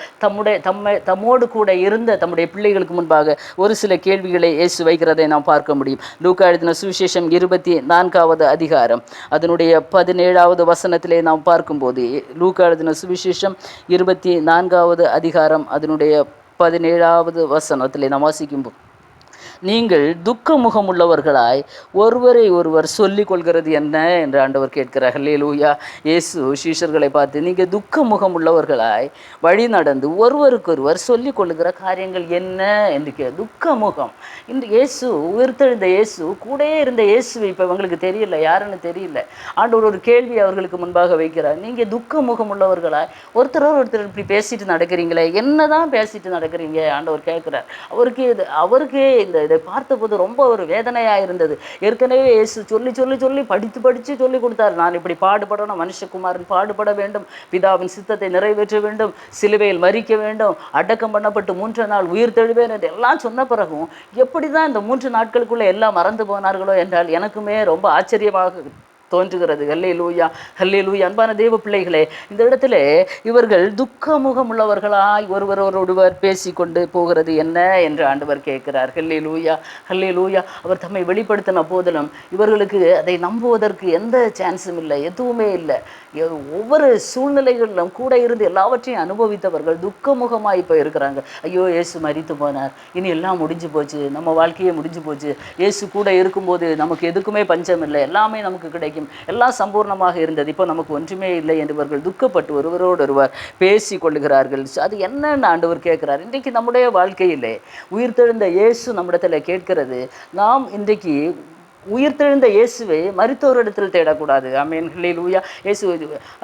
தம்மோடு கூட இருந்த தம்முடைய பிள்ளைகளுக்கு முன்பாக ஒரு சில கேள்விகளை இயேசு வைக்கிறதை நாம் பார்க்க முடியும். லூக்கா எழுதின சுவிசேஷம் 24வது அதிகாரம் அதனுடைய 17வது வசனத்திலே நாம் பார்க்கும்போது, லூக்கா எழுதின சுவிசேஷம் 24வது அதிகாரம் அதனுடைய 17வது வசனத்திலே நாம் வாசிக்கும்போது, நீங்கள் துக்க முகமுள்ளவர்களாய் ஒருவரை ஒருவர் சொல்லிக் கொள்கிறது என்ன என்று ஆண்டவர் கேட்கிறார். ஹல்லேலூயா. இயேசு சீஷர்களை பார்த்து, நீங்கள் துக்க முகமுள்ளவர்களாய் வழி நடந்து ஒருவருக்கொருவர் சொல்லிக் கொள்ளுகிற காரியங்கள் என்ன என்று துக்க முகம். இன்று இயேசு, உயிர்த்தெழுந்த இயேசு, கூட இருந்த இயேசு இப்போ இவங்களுக்கு தெரியல, யாருன்னு தெரியல. ஆண்டவர் ஒரு கேள்வி அவர்களுக்கு முன்பாக வைக்கிறார். நீங்கள் துக்க முகமுள்ளவர்களாய் ஒருத்தர் இப்படி பேசிட்டு நடக்கிறீங்களே, என்னதான் பேசிட்டு நடக்கிறீங்க? ஆண்டவர் கேட்கிறார். அவருக்கே இதை பார்த்தபோது ரொம்ப ஒரு வேதனையாக இருந்தது. ஏற்கனவே இயேசு சொல்லி படித்து சொல்லி கொடுத்தார். நான் இப்படி பாடுபடணும், மனுஷகுமாரன் பாடுபட வேண்டும், பிதாவின் சித்தத்தை நிறைவேற்ற வேண்டும், சிலுவையில் மரிக்க வேண்டும், அடக்கம் பண்ணப்பட்டு 3 நாள் உயிர் தெழுவேன் என்று எல்லாம் சொன்ன பிறகும் எப்படி தான் இந்த 3 நாட்களுக்குள்ளே எல்லாம் மறந்து போனார்களோ என்றால் எனக்குமே ரொம்ப ஆச்சரியமாக தோன்றுகிறது. ஹல்லேலூயா, ஹல்லேலூயா. அன்பான தேவ பிள்ளைகளே, இந்த இடத்துல இவர்கள் துக்கமுகம் உள்ளவர்களாய் ஒருவர் பேசிக்கொண்டு போகிறது என்ன என்று ஆண்டவர் கேட்கிறார். ஹல்லேலூயா, ஹல்லேலூயா. அவர் தம்மை வெளிப்படுத்தின போதிலும் இவர்களுக்கு அதை நம்புவதற்கு எந்த சான்ஸும் இல்லை, எதுவுமே இல்லை. ஒவ்வொரு சூழ்நிலைகளிலும் கூட இருந்து எல்லாவற்றையும் அனுபவித்தவர்கள் துக்கமுகமாக இப்போ இருக்கிறாங்க. ஐயோ இயேசு மரித்து போனார், இனி எல்லாம் முடிஞ்சு போச்சு, நம்ம வாழ்க்கையே முடிஞ்சு போச்சு, இயேசு கூட இருக்கும்போது நமக்கு எதுக்குமே பஞ்சம் இல்லை, எல்லாமே நமக்கு கிடைக்கும், எல்லாம் சம்பூர்ணமாக இருந்தது, இப்போ நமக்கு ஒன்றுமே இல்லை என்றவர்கள் துக்கப்பட்டு ஒருவரோடு ஒருவர் பேசி கொள்ளுகிறார்கள். அது என்னன்னு ஆண்டவர் கேட்கிறார். இன்றைக்கு நம்முடைய வாழ்க்கையிலே உயிர்த்தெழுந்த இயேசு நம்மிடத்தில் கேட்கிறது, நாம் இன்றைக்கு உயிர்த்தெழுந்த இயேசுவை மரித்தோரிடத்தில் தேடக்கூடாது. ஆமென், ஹல்லேலூயா. இயேசு,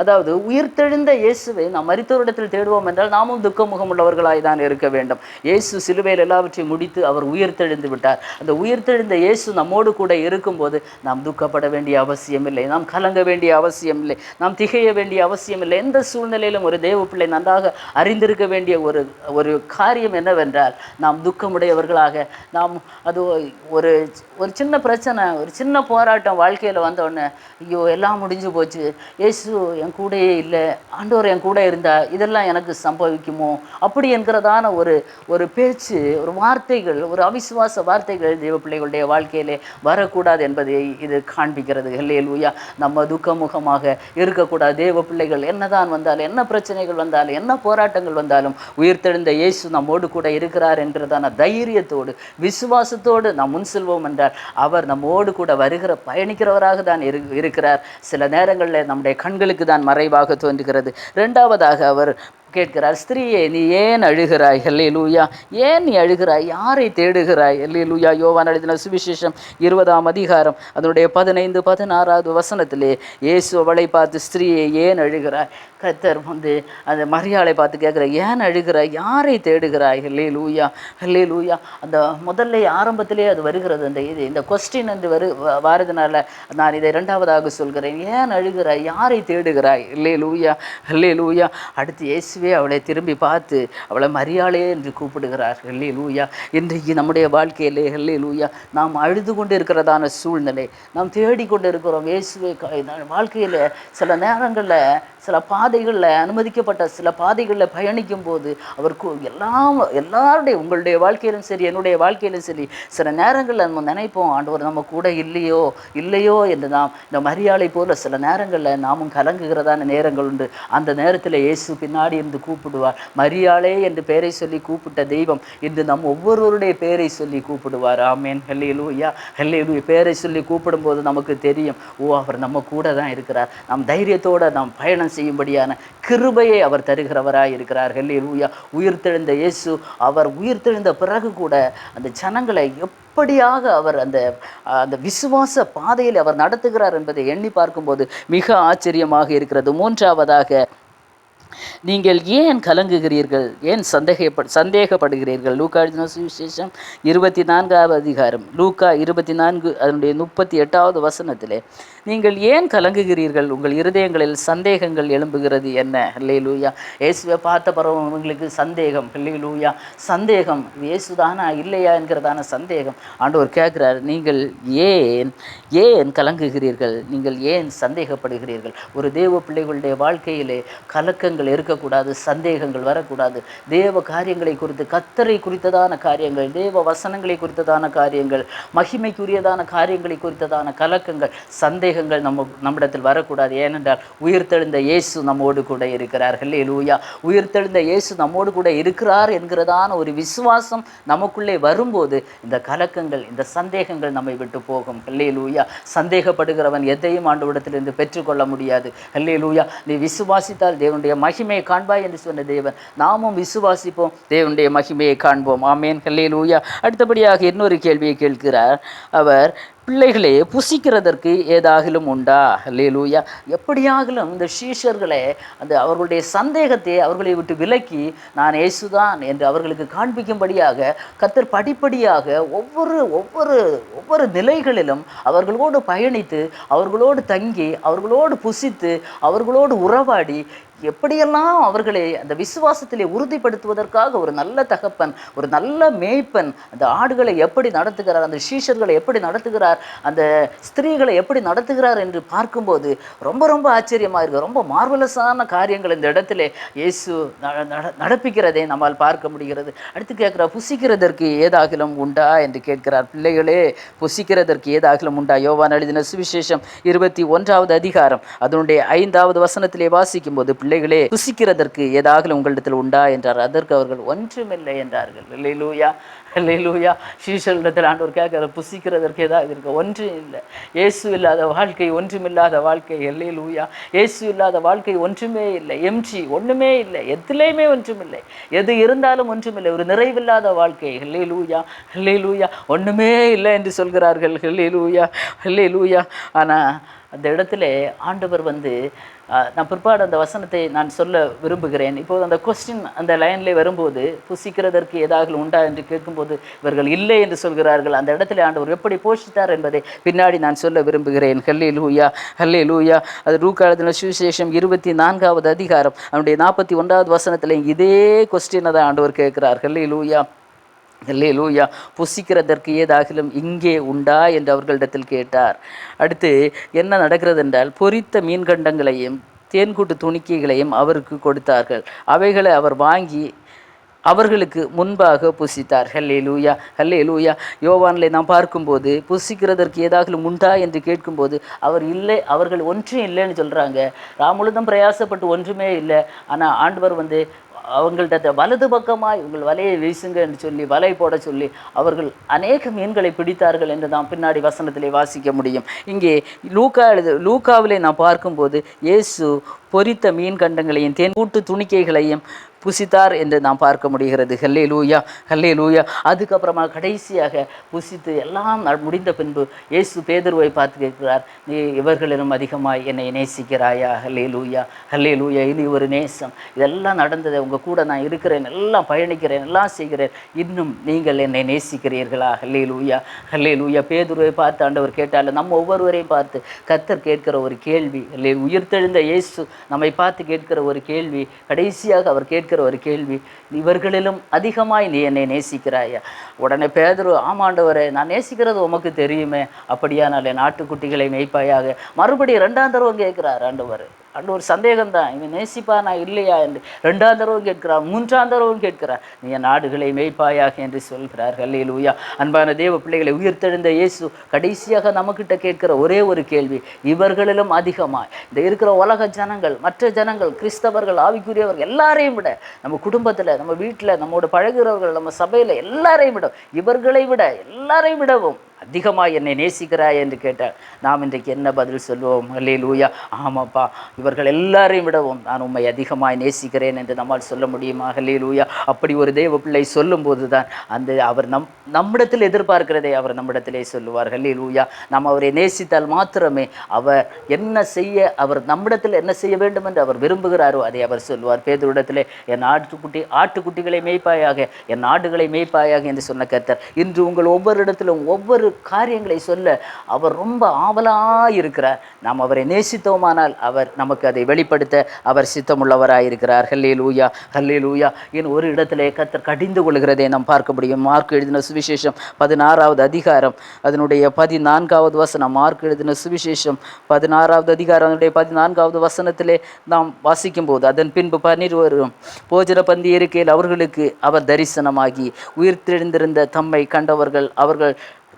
அதாவது உயிர்த்தெழுந்த இயேசுவை நாம் மரித்தோரிடத்தில் தேடுவோம் என்றால் நாமும் துக்கமுகம் உள்ளவர்களாய் தான் இருக்க வேண்டும். இயேசு சிலுவையில் எல்லாவற்றையும் முடித்து அவர் உயிர்த்தெழுந்து விட்டார். அந்த உயிர்த்தெழுந்த இயேசு நம்மோடு கூட இருக்கும்போது நாம் துக்கப்பட வேண்டிய அவசியம் இல்லை, நாம் கலங்க வேண்டிய அவசியம் இல்லை, நாம் திகைய வேண்டிய அவசியம் இல்லை. எந்த சூழ்நிலையிலும் ஒரு தேவ பிள்ளை நன்றாக அறிந்திருக்க வேண்டிய ஒரு காரியம் என்னவென்றால், நாம் துக்கமுடையவர்களாக, நாம் அது ஒரு சின்ன பிரச்சனை, ஒரு சின்ன போராட்டம் வாழ்க்கையில் வந்தோடனே, ஐயோ எல்லாம் முடிஞ்சு போச்சு, இயேசு என் கூடயே இல்லை, ஆண்டவர் என் கூட இருந்தா இதெல்லாம் எனக்கு சம்பவிக்குமோ அப்படி என்கிறதான ஒரு பேச்சு, ஒரு வார்த்தைகள், ஒரு அவிசுவாச வார்த்தைகள் தேவ பிள்ளைகளுடைய வாழ்க்கையிலே வரக்கூடாது என்பதை இது காண்பிக்கிறது. ஹல்லேலூயா. நம்ம துக்கமுகமாக இருக்கக்கூடாது. தேவ பிள்ளைகள் என்னதான் வந்தாலும், என்ன பிரச்சனைகள் வந்தாலும், என்ன போராட்டங்கள் வந்தாலும் உயிர்த்தெழுந்த இயேசு நம்மோடு கூட இருக்கிறார் என்கிறதான தைரியத்தோடு விசுவாசத்தோடு நாம் முன் செல்வோம் என்றால் அவர் நம்மோடு கூட வருகிற பயணிக்கிறவராக தான் இருக்கிறார். சில நேரங்களில் நம்முடைய கண்களுக்கு தான் மறைவாக தோன்றுகிறது. 2வதாக அவர் கேட்கிறார், ஸ்திரீயே நீ ஏன் அழுகிறாய்? ஹல்லேலூயா. ஏன் நீ அழுகிறாய்? யாரை தேடுகிறாய்? ஹல்லேலூயா. யோவான் எழுதின சுவிசேஷம் 20ஆம் அதிகாரம் அதனுடைய 15-16வது வசனத்திலே இயேசு அவளை பார்த்து, ஸ்திரீயே ஏன் அழுகிறாய்? கர்த்தர் அந்த மரியாளை பார்த்து கேட்குற, ஏன் அழுகிறாய்? யாரை தேடுகிறாய்? ஹல்லேலூயா, ஹல்லேலூயா. அந்த முதல்ல ஆரம்பத்திலே அது வருகிறது, இந்த கொஸ்டின் என்று வாரதுனால நான் இதை 2வதாக சொல்கிறேன். ஏன் அழுகிறாய்? யாரை தேடுகிறாய்? ஹல்லேலூயா, ஹல்லேலூயா. அடுத்து இயேசுவே அவளை திரும்பி பார்த்து அவளை மரியாளே என்று கூப்பிடுகிறார். ஹல்லேலூயா. இன்றைக்கு நம்முடைய வாழ்க்கையிலே ஹல்லேலூயா நாம் அழுது கொண்டு இருக்கிறதான சூழ்நிலை, நாம் தேடிக்கொண்டு இருக்கிறோம் இயேசுவை. வாழ்க்கையில் சில நேரங்களில் சில பாதைகளில், அனுமதிக்கப்பட்ட சில பாதைகளில் பயணிக்கும் போது அவர் எல்லாருடைய, உங்களுடைய வாழ்க்கையிலும் சரி என்னுடைய வாழ்க்கையிலும் சரி, சில நேரங்களில் நம்ம நினைப்போம், ஆண்டவர் நம்ம கூட இல்லையோ என்று நாம் இந்த மரியாளை போல சில நேரங்களில் நாமும் கலங்குகிறதான நேரங்கள் உண்டு. அந்த நேரத்தில் இயேசு பின்னாடி என்று கூப்பிடுவார். மரியாளே என்று பெயரை சொல்லி கூப்பிட்ட தெய்வம் இன்று நம் ஒவ்வொருவருடைய பெயரை சொல்லி கூப்பிடுவார். ஆமேன். ஹல்லேலூயா, ஹல்லேலூயா. பெயரை சொல்லி கூப்பிடும்போது நமக்கு தெரியும், அவர் நம்ம கூட தான் இருக்கிறார். நாம் தைரியத்தோடு நாம் பயணம் செய்யும்படியான கிருபையை அவர் தருகிறவராய் இருக்கிறார். ஹல்லேலூயா. உயிர்த்தெழுந்த இயேசு அவர் உயிர்த்தெழுந்த பிறகு கூட அந்த ஜனங்களை எப்படியாக அவர் அந்த விசுவாச பாதையில் அவர் நடத்துகிறார் என்பதை எண்ணி பார்க்கும்போது மிக ஆச்சரியமாக இருக்கிறது. மூன்றாவதாக, நீங்கள் ஏன் கலங்குகிறீர்கள், ஏன் சந்தேகப்படுகிறீர்கள்? லூக்கா எழுதின சுவிசேஷம் 24வது அதிகாரம், லூக்கா 24 அதனுடைய 38வது வசனத்திலே, நீங்கள் ஏன் கலங்குகிறீர்கள், உங்கள் இருதயங்களில் சந்தேகங்கள் எழும்புகிறது என்ன? ஹல்லேலூயா. இயேசுவை பார்த்த பிறகு உங்களுக்கு சந்தேகம். ஹல்லேலூயா. சந்தேகம், இயேசுதானா இல்லையா என்கிறதான சந்தேகம் ஆண்டவர் கேட்குறார். நீங்கள் ஏன் கலங்குகிறீர்கள், நீங்கள் ஏன் சந்தேகப்படுகிறீர்கள்? ஒரு தேவ பிள்ளைகளுடைய வாழ்க்கையிலே கலக்கங்கள் இருக்கக்கூடாது, சந்தேகங்கள் வரக்கூடாது. தேவ காரியங்களை குறித்து, கர்த்தரை குறித்ததான காரியங்கள், தேவ வசனங்களை குறித்ததான காரியங்கள், மகிமைக்குரியதான காரியங்களை குறித்ததான கலக்கங்கள், சந்தேகங்கள் நம்மிடத்தில் வரக்கூடாது. ஏனென்றால் உயிர்த்தெழுந்த இயேசு நம்மோடு கூட இருக்கிறார். ஹல்லேலூயா. உயிர்த்தெழுந்த இயேசு நம்மோடு கூட இருக்கிறார் என்கிறதான ஒரு விசுவாசம் நமக்குள்ளே வரும்போது இந்த கலக்கங்கள், இந்த சந்தேகங்கள் நம்மை விட்டு போகும். ஹல்லேலூயா. சந்தேகப்படுகிறவன் எதையும் ஆண்டவரிடத்திலிருந்து பெற்றுக்கொள்ள முடியாது. ஹல்லேலூயா. நீ விசுவாசித்தால் தேவனுடைய மகிமையை காண்பாய் என்று சொன்ன தேவன், நாமும் விசுவாசிப்போம், தேவனுடைய மகிமையை காண்போம். ஆமேன். ஹல்லேலூயா. அடுத்தபடியாக இன்னொரு கேள்வியை கேட்கிறார் அவர், பிள்ளைகளே புசிக்கிறதற்கு ஏதாகிலும் உண்டா? ஹல்லேலூயா. எப்படியாகிலும் இந்த சீஷர்களை அவர்களுடைய சந்தேகத்தை அவர்களை விட்டு விலக்கி நான் இயேசுதான் என்று அவர்களுக்கு காண்பிக்கும்படியாக கர்த்தர் படிப்படியாக ஒவ்வொரு நிலைகளிலும் அவர்களோடு பயணித்து, அவர்களோடு தங்கி, அவர்களோடு புசித்து, அவர்களோடு உறவாடி, எப்படியெல்லாம் அவர்களை அந்த விசுவாசத்திலே உறுதிப்படுத்துவதற்காக ஒரு நல்ல தகப்பன், ஒரு நல்ல மேய்ப்பன் அந்த ஆடுகளை எப்படி நடத்துகிறார், அந்த சீஷர்களை எப்படி நடத்துகிறார், அந்த ஸ்திரீகளை எப்படி நடத்துகிறார் என்று பார்க்கும்போது ரொம்ப ரொம்ப ஆச்சரியமாக இருக்குது. ரொம்ப மார்வலஸான காரியங்கள் இந்த இடத்துல இயேசு நடப்பிக்கிறதை நம்மால் பார்க்க முடிகிறது. அடுத்து கேட்கிறார், புசிக்கிறதற்கு ஏதாகிலும் உண்டா என்று கேட்கிறார். பிள்ளைகளே புசிக்கிறதற்கு ஏதாகிலும் உண்டா? யோவான் எழுதின சுவிசேஷம் 21வது அதிகாரம் அதனுடைய 5வது வசனத்திலே வாசிக்கும்போது, பிள்ளைகளே புசிக்கிறதற்கு ஏதாகிலும் உங்களிடத்தில் உண்டா என்றார். அதற்கு அவர்கள் ஒன்றுமில்லை என்றார்கள். அல்லேலூயா, அல்லேலூயா. சீஷர்களிடத்தில் ஆண்டவர் கேட்கிற, புசிக்கிறதற்கு ஏதாவது இருக்கு? ஒன்றும் இல்லை. இயேசு இல்லாத வாழ்க்கை ஒன்றுமில்லாத வாழ்க்கை. அல்லேலூயா. இயேசு இல்லாத வாழ்க்கை ஒன்றுமே இல்லை, எம்டி, ஒன்றுமே இல்லை, எதுலேயுமே ஒன்றுமில்லை, எது இருந்தாலும் ஒன்றுமில்லை, ஒரு நிறைவில்லாத வாழ்க்கை. அல்லேலூயா, அல்லேலூயா. ஒன்றுமே இல்லை என்று சொல்கிறார்கள். அல்லேலூயா, அல்லேலூயா. ஆனால் அந்த இடத்துல ஆண்டவர் நான் பிற்பாடு அந்த வசனத்தை நான் சொல்ல விரும்புகிறேன். இப்போது அந்த கொஸ்டின் அந்த லைனில் வரும்போது, புசிக்கிறதற்கு ஏதாவது உண்டா என்று கேட்கும்போது இவர்கள் இல்லை என்று சொல்கிறார்கள். அந்த இடத்துல ஆண்டவர் எப்படி போஷித்தார் என்பதை பின்னாடி நான் சொல்ல விரும்புகிறேன். ஹல்லேலூயா, ஹல்லேலூயா. அது லூக்கா எழுதின சுவிசேஷம் 24வது அதிகாரம் அவனுடைய 41வது வசனத்தில் இதே கொஸ்டினை தான் ஆண்டவர் கேட்கிறார். ஹல்லேலூயா, அல்லேலூயா. புசிக்கிறதற்கு ஏதாகிலும் இங்கே உண்டா என்று அவர்களிடத்தில் கேட்டார். அடுத்து என்ன நடக்கிறது என்றால், பொரித்த மீன்கண்டங்களையும் தேன்கூட்டு துணிக்கைகளையும் அவருக்கு கொடுத்தார்கள். அவைகளை அவர் வாங்கி அவர்களுக்கு முன்பாக புசித்தார். ஹல்லேலூயா, ஹல்லேலூயா. யோவானிலே நாம் பார்க்கும்போது புசிக்கிறதற்கு ஏதாகிலும் உண்டா என்று கேட்கும்போது அவர்கள் ஒன்றும் இல்லைன்னு சொல்கிறாங்க. ராமுழுதும் பிரயாசப்பட்டு ஒன்றுமே இல்லை. ஆனால் ஆண்டவர் அவங்கள்ட்ட வலது பக்கமாக இவங்கள் வலையை வீசுங்க என்று சொல்லி வலை போட சொல்லி அவர்கள் மீன்களை பிடித்தார்கள் என்று நாம் பின்னாடி வசனத்திலே வாசிக்க முடியும். இங்கே லூக்காவிலே நாம் பார்க்கும்போது இயேசு பொரித்த மீன் கண்டங்களையும் தேன்கூட்டு துணிக்கைகளையும் புசித்தார் என்று நாம் பார்க்க முடிகிறது. ஹல்லேலூயா, ஹல்லேலூயா. அதுக்கப்புறமா கடைசியாக புசித்து எல்லாம் முடிந்த பின்பு இயேசு பேதுருவை பார்த்து கேட்கிறார், நீ இவர்களிலும் அதிகமாய் என்னை நேசிக்கிறாயா? ஹல்லேலூயா, ஹல்லேலூயா. இது ஒரு நேசம். இதெல்லாம் நடந்தது, உங்கள் கூட நான் இருக்கிறேன், எல்லாம் பயணிக்கிறேன், எல்லாம் செய்கிறேன், இன்னும் நீங்கள் என்னை நேசிக்கிறீர்களா? ஹல்லேலூயா, ஹல்லேலூயா. பேதுருவை பார்த்து ஆண்டவர் கேட்டால் நம்ம ஒவ்வொருவரையும் பார்த்து கர்த்தர் கேட்கிற ஒரு கேள்வி, உயிர்த்தெழுந்த இயேசு நம்மை பார்த்து கேட்கிற ஒரு கேள்வி, கடைசியாக அவர் கேட்கிற ஒரு கேள்வி, இவர்களிலும் அதிகமாய் நீ என்னை நேசிக்கிறாயா? உடனே பேதுரு, ஆமாண்டவரே, நான் நேசிக்கிறது உமக்கு தெரியுமே, அப்படியானால் என் ஆட்டுக்குட்டிகளை மேய்ப்பாயாக. மறுபடியும் 2ஆம் தடவை கேட்கிறார் ஆண்டவர். அந்த ஒரு சந்தேகம்தான், இவன் நேசிப்பானா இல்லையா என்று 2ஆம் தடவும் கேட்கிறார், 3ஆம் தடவும் கேட்கிறார். நீ என் ஆடுகளை மேய்ப்பாயாக என்று சொல்கிறார். அல்லேலூயா. அன்பான தேவ பிள்ளைகளை, உயிர்த்தெழுந்த இயேசு கடைசியாக நம்மக்கிட்ட கேட்கிற ஒரே ஒரு கேள்வி, இவர்களிலும் அதிகமாக இந்த இருக்கிற உலக ஜனங்கள், மற்ற ஜனங்கள், கிறிஸ்தவர்கள், ஆவிக்குரியவர்கள் எல்லாரையும் விட, நம்ம குடும்பத்தில், நம்ம வீட்டில், நம்மோட பழகுறவர்கள், நம்ம சபையில் எல்லாரையும் விட, இவர்களை விட, எல்லாரையும் விடவும் அதிகமாக என்னை நேசிக்கிறாய் என்று கேட்டால் நாம் இன்றைக்கு என்ன பதில் சொல்லுவோம்? அல்லேலூயா. ஆமாப்பா, இவர்கள் எல்லாரையும் விடவும் நான் உம்மை அதிகமாக நேசிக்கிறேன் என்று நம்மால் சொல்ல முடியுமா? அல்லேலூயா. அப்படி ஒரு தேவ பிள்ளை சொல்லும்போது தான் அவர் நம்மிடத்தில் எதிர்பார்க்கிறதை அவர் நம்மிடத்திலே சொல்லுவார். அல்லேலூயா. நாம் அவரை நேசித்தால் மாத்திரமே அவர் என்ன செய்ய, அவர் நம்மிடத்தில் என்ன செய்ய வேண்டும் என்று அவர் விரும்புகிறாரோ அதை அவர் சொல்லுவார். பேதுருவிடத்திலே என் ஆட்டுக்குட்டிகளை மேய்ப்பாயாக, என் ஆடுகளை மேய்ப்பாயாக என்று சொன்ன கர்த்தர் இன்று உங்கள் ஒவ்வொரு இடத்திலும் ஒவ்வொரு காரியங்களை சொல்ல அவர் ரொம்ப ஆவலாயிருக்கிறார். நாம் அவரை நேசித்தோமானால் அவர் நமக்கு அதை வெளிப்படுத்த அவர் சித்தமுள்ளவராயிருக்கிறார். ஹல்லேலூயா, ஹல்லேலூயா. என் ஒரு இடத்திலே கர்த்தர் கடிந்து கொள்கிறதை நாம் பார்க்க முடியும். மார்க் எழுதின சுவிசேஷம் 16வது அதிகாரம் அதனுடைய 14வது வசனம். மார்க் எழுதின சுவிசேஷம் 16வது அதிகாரம் அதனுடைய 14வது வசனத்திலே நாம் வாசிக்கும் போது, அதன் பின்பு 12 போஜன பந்தி இருக்கையில் அவர்களுக்கு அவர் தரிசனமாகி உயிர்த்தெழுந்திருந்த தம்மை கண்டவர்கள் அவர்கள்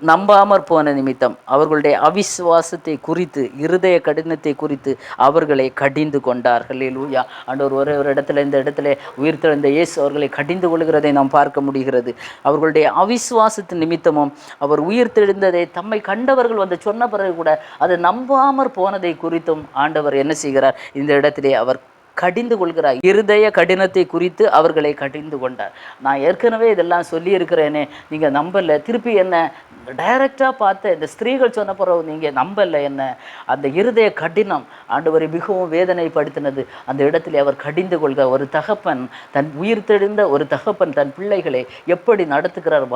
நம்பாமற் போன நிமித்தம் அவர்களுடைய அவிசுவாசத்தை குறித்து, இருதய கடினத்தை குறித்து அவர்களை கடிந்து கொண்டார்கள். அல்லேலூயா. ஆண்டவர் ஒரு இடத்துல, இந்த இடத்துல உயிர்த்தெழுந்த இயேசு அவர்களை கடிந்து கொள்கிறதை நாம் பார்க்க முடிகிறது. அவர்களுடைய அவிசுவாசத்தின் நிமித்தமும் அவர் உயிர்த்தெழுந்ததை தம்மை கண்டவர்கள் வந்து சொன்ன பிறகு கூட அதை நம்பாமற் போனதை குறித்தும் ஆண்டவர் என்ன செய்கிறார்? இந்த இடத்திலே அவர் கடிந்து கொள்கிறார். இருதய கடினத்தை குறித்து அவர்களை கடிந்து கொண்டார். நான் ஏற்கனவே இதெல்லாம் சொல்லியிருக்கிறேனே, நீங்கள் நம்பலை. திருப்பி என்ன டைரக்டாக பார்த்த இந்த ஸ்திரீகள் சொன்ன பிறகு நீங்கள் நம்பலை என்ன? அந்த இருதய கடினம் ஆண்டவரை மிகவும் வேதனைப்படுத்தினது. அந்த இடத்துல அவர் கடிந்து கொள்க. ஒரு தகப்பன், தன் உயிர்த்தெழுந்த ஒரு தகப்பன் தன் பிள்ளைகளை எப்படி நடத்துகிறார்?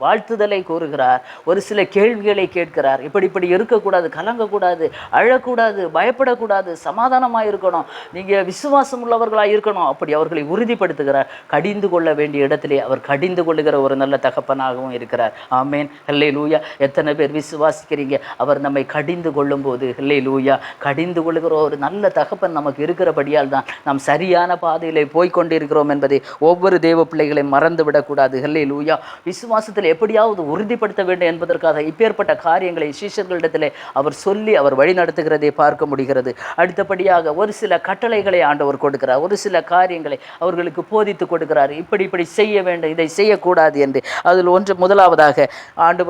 வாழ்த்துதலை கூறுகிறார், ஒரு சில கேள்விகளை கேட்கிறார். இப்படி இருக்கக்கூடாது, கலங்கக்கூடாது, அழக்கூடாது, பயப்படக்கூடாது, சமாதானமாக இருக்கணும், நீங்கள் விசுவாசம் உள்ளவர்களாக இருக்கணும், அப்படி அவர்களை உறுதிப்படுத்துகிறார். கடிந்து கொள்ள வேண்டிய இடத்திலே அவர் கடிந்து கொள்ளுகிற ஒரு நல்ல தகப்பனாகவும் இருக்கிறார். ஆமேன். ஹல்லேலூயா. எத்தனை பேர் விசுவாசிக்கிறீங்க? அவர் நம்மை கடிந்து கொள்ளும் போது, ஹல்லேலூயா, கடிந்து கொள்ளுகிற ஒரு நல்ல தகப்பன் நமக்கு இருக்கிறபடியால் தான் நாம் சரியான பாதையிலே போய்கொண்டிருக்கிறோம் என்பதை ஒவ்வொரு தேவ பிள்ளைகளையும் மறந்து விடக்கூடாது. ஹல்லேலூயா. விசுவாசத்தில் எப்படியாவது உறுதிப்படுத்த வேண்டும் என்பதற்காக இப்பேற்பட்ட காரியங்களை சீஷர்களிடத்திலே அவர் சொல்லி அவர் வழி நடத்துகிறதை பார்க்க முடிகிறது. அடுத்தபடியாக ஒரு சில கட்டளைகளை ஆண்டவர் கொடுக்கிறார், ஒரு சில காரியங்களை அவர்களுக்கு போதித்து கொடுக்கிறார். இப்படி செய்ய வேண்டும், இதை செய்யக்கூடாது என்று. அதில் முதலாவதாக ஆண்டவர்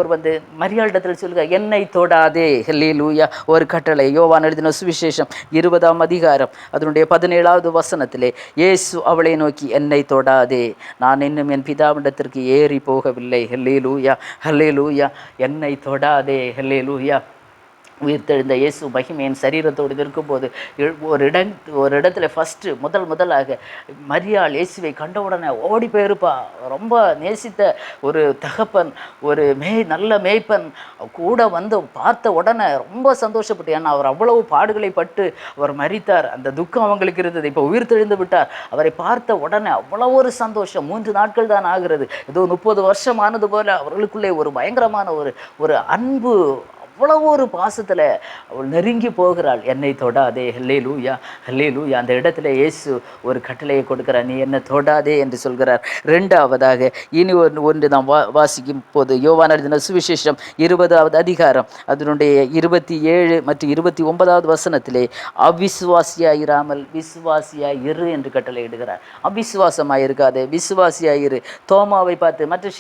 மரியாளிடத்தில் சொல்கிறார், என்னை தொடாதே. ஹல்லேலூயா. ஒரு கட்டளை. யோவான் எழுதின சுவிசேஷம் 20ஆம் அதிகாரம் அதனுடைய 17வது வசனத்திலே இயேசு அவளை நோக்கி, என்னை தொடாதே, நான் இன்னும் என் பிதாவிடத்திற்கு ஏறி போகவில்லை. ஹல்லேலூயா, ஹல்லேலூயா. என்னை தொடாதே. ஹல்லேலூயா. உயிர்த்தெழுந்த இயேசு மகிமையின் சரீரத்தோடு இருக்கும்போது ஒரு இடத்துல ஃபஸ்ட்டு முதலாக மரியாள் இயேசுவை கண்டவுடனே ஓடி போயிருப்பா. ரொம்ப நேசித்த ஒரு தகப்பன், ஒரு நல்ல மேய்ப்பன் கூட பார்த்த உடனே ரொம்ப சந்தோஷப்பட்டு, ஏன்னா அவர் அவ்வளவு பாடுகளை பட்டு அவர் மரித்தார். அந்த துக்கம் அவங்களுக்கு இருந்தது. இப்போ உயிர்த்தெழுந்து விட்டார். அவரை பார்த்த உடனே அவ்வளோ ஒரு சந்தோஷம். 3 நாட்கள் தான் ஆகிறது. ஏதோ 30 வருஷம் ஆனது போல அவர்களுக்குள்ளே ஒரு பயங்கரமான ஒரு அன்பு, அவ்வளவு ஒரு பாசத்தில் அவள் நெருங்கி போகிறாள். என்னை தொடாதே. ஹல்லேலூயா, ஹல்லேலூயா. அந்த இடத்துல இயேசு ஒரு கட்டளையை கொடுக்கிறார், நீ என்னை தொடாதே என்று சொல்கிறார். 2ஆவதாக இனி ஒன்று நாம் வாசிக்கும் போது யோவான் எழுதின சுவிசேஷம் 20வது அதிகாரம் அதனுடைய 27 மற்றும் 29வது வசனத்திலே அவிசுவாசியாயிராமல் விசுவாசியாயிரு என்று கட்டளை இடுகிறார். அவிசுவாசமாயிருக்காதே, விசுவாசியாயிரு. தோமாவை பார்த்து மற்ற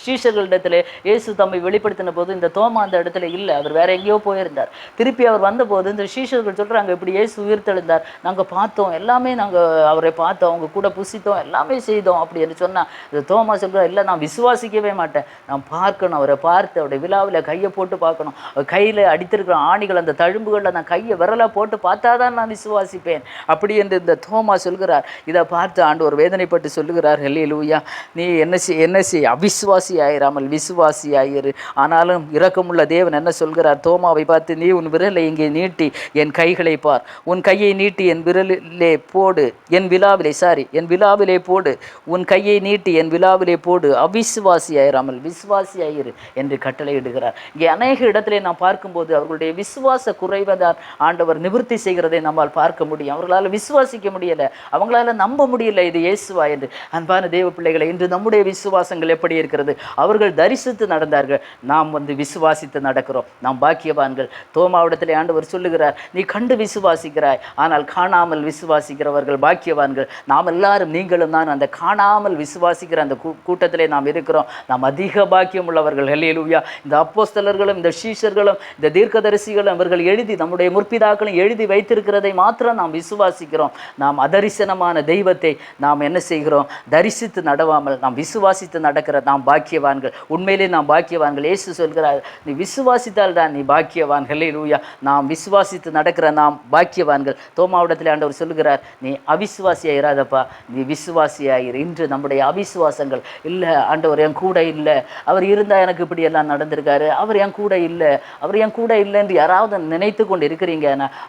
சீஷர்களிடத்தில் இயேசு தம்மை வெளிப்படுத்தின போது இந்த தோமா அந்த இடத்துல இல்லை, அவர் வேற எங்கேயோ போயிருந்தார். திருப்பி அவர் வந்தபோது இந்த சீஷர்கள் சொல்கிறாங்க, இப்படி இயேசு உயிர்த்தெழுந்தார், நாங்கள் பார்த்தோம், எல்லாமே நாங்கள் அவரை பார்த்தோம், அவங்க கூட புசித்தோம், எல்லாமே செய்தோம் அப்படின்னு சொன்னால், இந்த தோமா சொல்கிறார், இல்லை நான் விசுவாசிக்கவே மாட்டேன், நான் பார்க்கணும், அவரை பார்த்து அவருடைய விழாவில் கையை போட்டு பார்க்கணும், கையில் அடித்திருக்கிற ஆணிகள் அந்த தழும்புகளில் நான் கையை விரலாக போட்டு பார்த்தா தான் நான் விசுவாசிப்பேன் அப்படி என்று இந்த தோமா சொல்கிறார். இதை பார்த்து ஆண்டவர் வேதனைப்பட்டு சொல்லுகிறார், ஹல்லேலூயா, நீ என்ன செய் அவிசுவாசி ஆயிராமல் விசுவாசியாயிரு. ஆனாலும் இரக்கமுள்ள தேவன் என்ன சொல்கிறார்? தோமாவை பார்த்து, நீ உன் விரலை இங்கே நீட்டி என் கைகளை பார், உன் கையை நீட்டி என் விரலிலே போடு, என் விழாவிலே போடு, உன் கையை நீட்டி என் விழாவிலே போடு, அவிசுவாசியாயிராமல் விசுவாசியாயிரு என்று கட்டளையிடுகிறார். இங்கே அநேக இடத்திலே நாம் பார்க்கும்போது அவர்களுடைய விசுவாச குறைவதான் ஆண்டவர் நிவர்த்தி செய்கிறதை நம்மால் பார்க்க முடியும். அவர்களால் விசுவாசிக்க முடியல, அவங்களால நம்ப முடியல இது இயேசுவா என்று. அன்பான தேவ பிள்ளைகளை, இன்று நம்முடைய விசுவாசங்கள் எப்படி இருக்கிறது? அவர்கள் தரிசித்து நடந்தார்கள், நாம் விசுவாசித்து நடக்கிறோம். நாம் பாக்கியவான்கள். தோமாவிடத்திலே ஆண்டவர் சொல்லுகிறார், நீ கண்டு விசுவாசிக்கிறாய், ஆனால் காணாமல் விசுவாசிக்கிறவர்கள் பாக்கியவான்கள். நாம் எல்லாரும், நீங்களும் தான் அந்த காணாமல் விசுவாசிக்கிற அந்த கூட்டத்திலே நாம் இருக்கிறோம். நாம் அதிக பாக்கியம் உள்ளவர்கள். ஹல்லேலூயா. இந்த அப்போஸ்தலர்களும் இந்த சீஷர்களும் இந்த தீர்க்கதரிசிகளும் அவர்கள் எழுதி, நம்முடைய முற்பிதாக்களும் எழுதி வைத்திருக்கிறதை மாத்திரம் நாம் விசுவாசிக்கிறோம். நாம் அதரிசனமான தெய்வத்தை நாம் என்ன செய்கிறோம்? தரிசித்து நடவாமல் நாம் விசுவாசித்து நடக்கிற நாம் பாக்கியவான்கள். உண்மையிலே நாம் பாக்கியவான்கள். இயேசு சொல்கிறார், நீ விசுவாசித்தால் தான் நீ பாக்கியவான். ஹல்லேலூயா. நாம் விசுவாசித்து நடக்கிற நாம் பாக்கியவான்கள். தோமாவிடத்தில் ஆண்டவர் சொல்லுகிறார், நீ அவிசுவாசியாயிராதப்பா, நீ விசுவாசியாயிரு. இன்று நம்முடைய அவிசுவாசங்கள், இல்லை ஆண்டவர் என் கூட இல்லை, அவர் இருந்தால் எனக்கு இப்படி எல்லாம் நடந்திருக்காரு, அவர் என் கூட இல்லை, அவர் என் கூட இல்லை என்று யாராவது நினைத்து கொண்டு இருக்கிறீங்க,